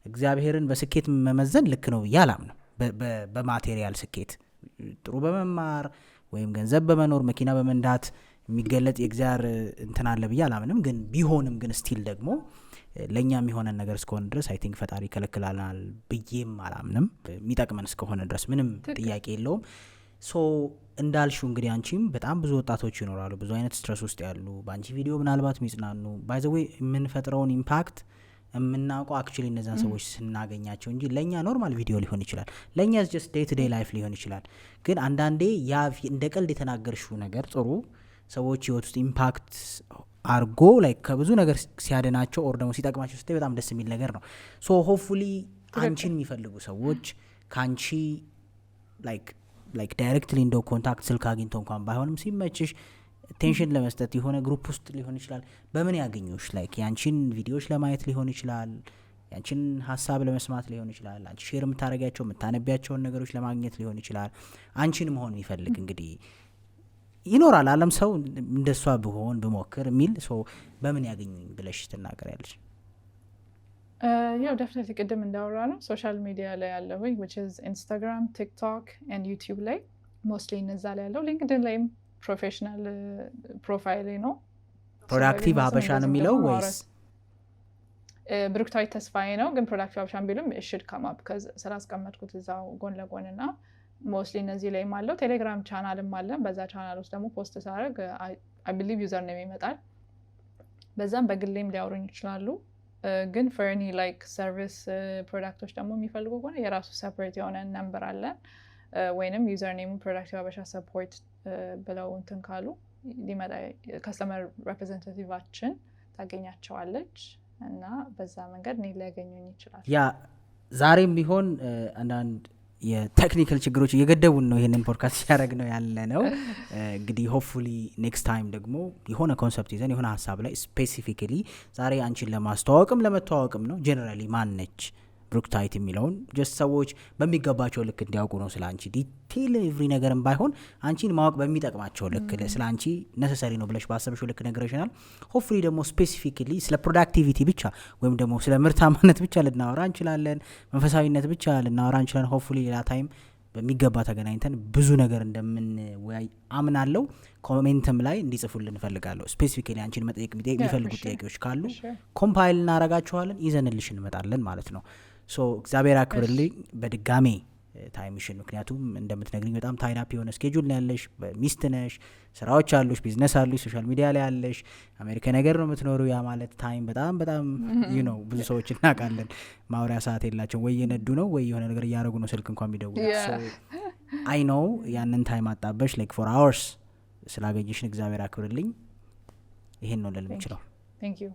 እግዚአብሔርን በስኬት መመዘን ልክ ነው ያላም ነው በማቴሪያል ስኬት ጥሩ በመማር ወይም ገንዘብ በመኖር መኪና በመንዳት የሚገለጥ የእግዚአብሔር እንትን አለ ብዬ አላምንም ግን ቢሆንም ግን ስቲል ደግሞ ለኛ የሚሆነን ነገር እስከሆነ ድረስ አይ ቲንክ ፈጣሪ ከለክላናል ብዬም አላምንም የሚጠቅመን እስከሆነ ድረስ ምንም ጥያቄ የለውም ሶ እንዳልሽው እንግዲህ አንቺም በጣም ብዙ ወጣቶች ይኖራሉ ብዙ አይነት ስትረስ ውስጥ ያሉ በአንቺ ቪዲዮ ምናልባት የሚጽናኑ ባይ ዘ ዌይ የምንፈጥረውን ኢምፓክት የምናውቀው አክቹሊ እነዛን ሰዎች ስናገኛቸው እንጂ ለእኛ ኖርማል ቪዲዮ ሊሆን ይችላል ለእኛ ጀስት ዴይ ቱ ዴይ ላይፍ ሊሆን ይችላል ግን አንዳንዴ ያ እንደ ቀልድ የተናገርሽው ነገር ጥሩ ሰዎች ህይወት ውስጥ ኢምፓክት አርጎ ላይ ከብዙ ነገር ሲያደናቸው ኦር ደግሞ ሲጠቅማቸው ስታይ በጣም ደስ የሚል ነገር ነው ሶ ሆፕፉሊ አንቺን የሚፈልጉ ሰዎች ከአንቺ ላይክ ዳይሬክትሊ እንደው ኮንታክት ስልክ አግኝተው እንኳን ባይሆንም ሲመችሽ ቴንሽን ለመስጠት የሆነ ግሩፕ ውስጥ ሊሆን ይችላል በምን ያገኙሽ ላይክ ያንቺን ቪዲዮዎች ለማየት ሊሆን ይችላል ያንቺን ሀሳብ ለመስማት ሊሆን ይችላል አንቺ ሼር የምታደርጊያቸው የምታነቢያቸውን ነገሮች ለማግኘት ሊሆን ይችላል አንቺን መሆን የሚፈልግ እንግዲህ ይኖራል አለም ሰው እንደሷ ብሆን ብሞክር የሚል ሰው በምን ያገኙኝ ብለሽ ትናገሪያለሽ ያው definitely ቅድም እንዳወራ ነው ሶሻል ሚዲያ ላይ ያለው which is Instagram TikTok and YouTube ላይ mostly እነዛ ላይ ያለው LinkedIn ላይም ፕሮፌሽናል ፕሮፋይል ነው ፕሮዳክቲቭ ሀበሻ ነው የሚለው ወይስ ብሩክታዊት ተስፋዬ ነው ግን ፕሮዳክቲቭ ሀበሻን ቢሉም should come up because ስላስቀመጥኩት እዛው ጎን ለጎን እና ሞስትሊ እነዚህ ላይ ማለው ቴሌግራም ቻናልም አለን በዛ ቻናል ውስጥ ደግሞ ፖስት ሳደርግ I believe ዩዘር ነው የሚመጣል በዛም በግሌም ሊያወሩኝ ይችላሉ ግን for any like service ፕሮዳክቶች ደግሞ የሚፈልጉ ከሆነ የራሱ separate የሆነ ነምበር አለን ወይንም ዩዘር ኔሙ ፕሮዳክቲቭ ሀበሻ ሰፖርት ብለው እንትን ካሉ ሊመጣ ከስተመር ሪፕሬዘንታቲቫችን ታገኛቸዋለች እና በዛ መንገድ እኔ ሊያገኙኝ ይችላል ያ ዛሬም ቢሆን አንዳንድ የቴክኒካል ችግሮች እየገደቡን ነው ይሄንን ፖድካስት ሲያደርግ ነው ያለ ነው እንግዲህ ሆፕፉሊ ኔክስት ታይም ደግሞ የሆነ ኮንሰፕት ይዘን የሆነ ሀሳብ ላይ ስፔሲፊካሊ ዛሬ አንቺን ለማስተዋወቅም ለመተዋወቅም ነው ጀነራሊ ማን ነች ብሩክታይት የሚለውን ጀስት ሰዎች በሚገባቸው ልክ እንዲያውቁ ነው ስለ አንቺ ዲቴል ኤቭሪ ነገርም ባይሆን አንቺን ማወቅ በሚጠቅማቸው ልክ ስለ አንቺ ነሰሰሪ ነው ብለሽ ባሰብሽው ልክ ነግረሽናል ሆፕፉሊ ደግሞ ስፔሲፊካሊ ስለ ፕሮዳክቲቪቲ ብቻ ወይም ደግሞ ስለ ምርታማነት ብቻ ልናወራ እንችላለን መንፈሳዊነት ብቻ ልናወራ እንችላለን ሆፕፉሊ ሌላ ታይም በሚገባ ተገናኝተን ብዙ ነገር እንደምንወያይ አምናለሁ ኮሜንትም ላይ እንዲጽፉልን እንፈልጋለሁ ስፔሲፊካሊ አንቺን መጠየቅ የሚፈልጉ ጥያቄዎች ካሉ ኮምፓይል እናረጋቸዋለን ይዘንልሽ እንመጣለን ማለት ነው ሶ እግዚአብሔር አክብርልኝ በድጋሜ ታይምሽን ምክንያቱም እንደምትነግሪኝ በጣም ታይናፕ የሆነ ስኬጁል ነው ያለሽ ሚስት ነሽ ስራዎች አሉሽ ቢዝነስ አሉሽ ሶሻል ሚዲያ ላይ ያለሽ አሜሪካ ነገር ነው የምትኖሩ ያ ማለት ታይም በጣም በጣም ብዙ ሰዎች እናውቃለን ማውሪያ ሰዓት የላቸው ወይ የነዱ ነው ወይ የሆነ ነገር እያደረጉ ነው ስልክ እንኳን የሚደውሉ አይ ኖው ያንን ታይም አጣበሽ ላይክ ፎር አወርስ ስላገኘሽን እግዚአብሔር አክብርልኝ ይሄን ነው ልል የምችለው Thank you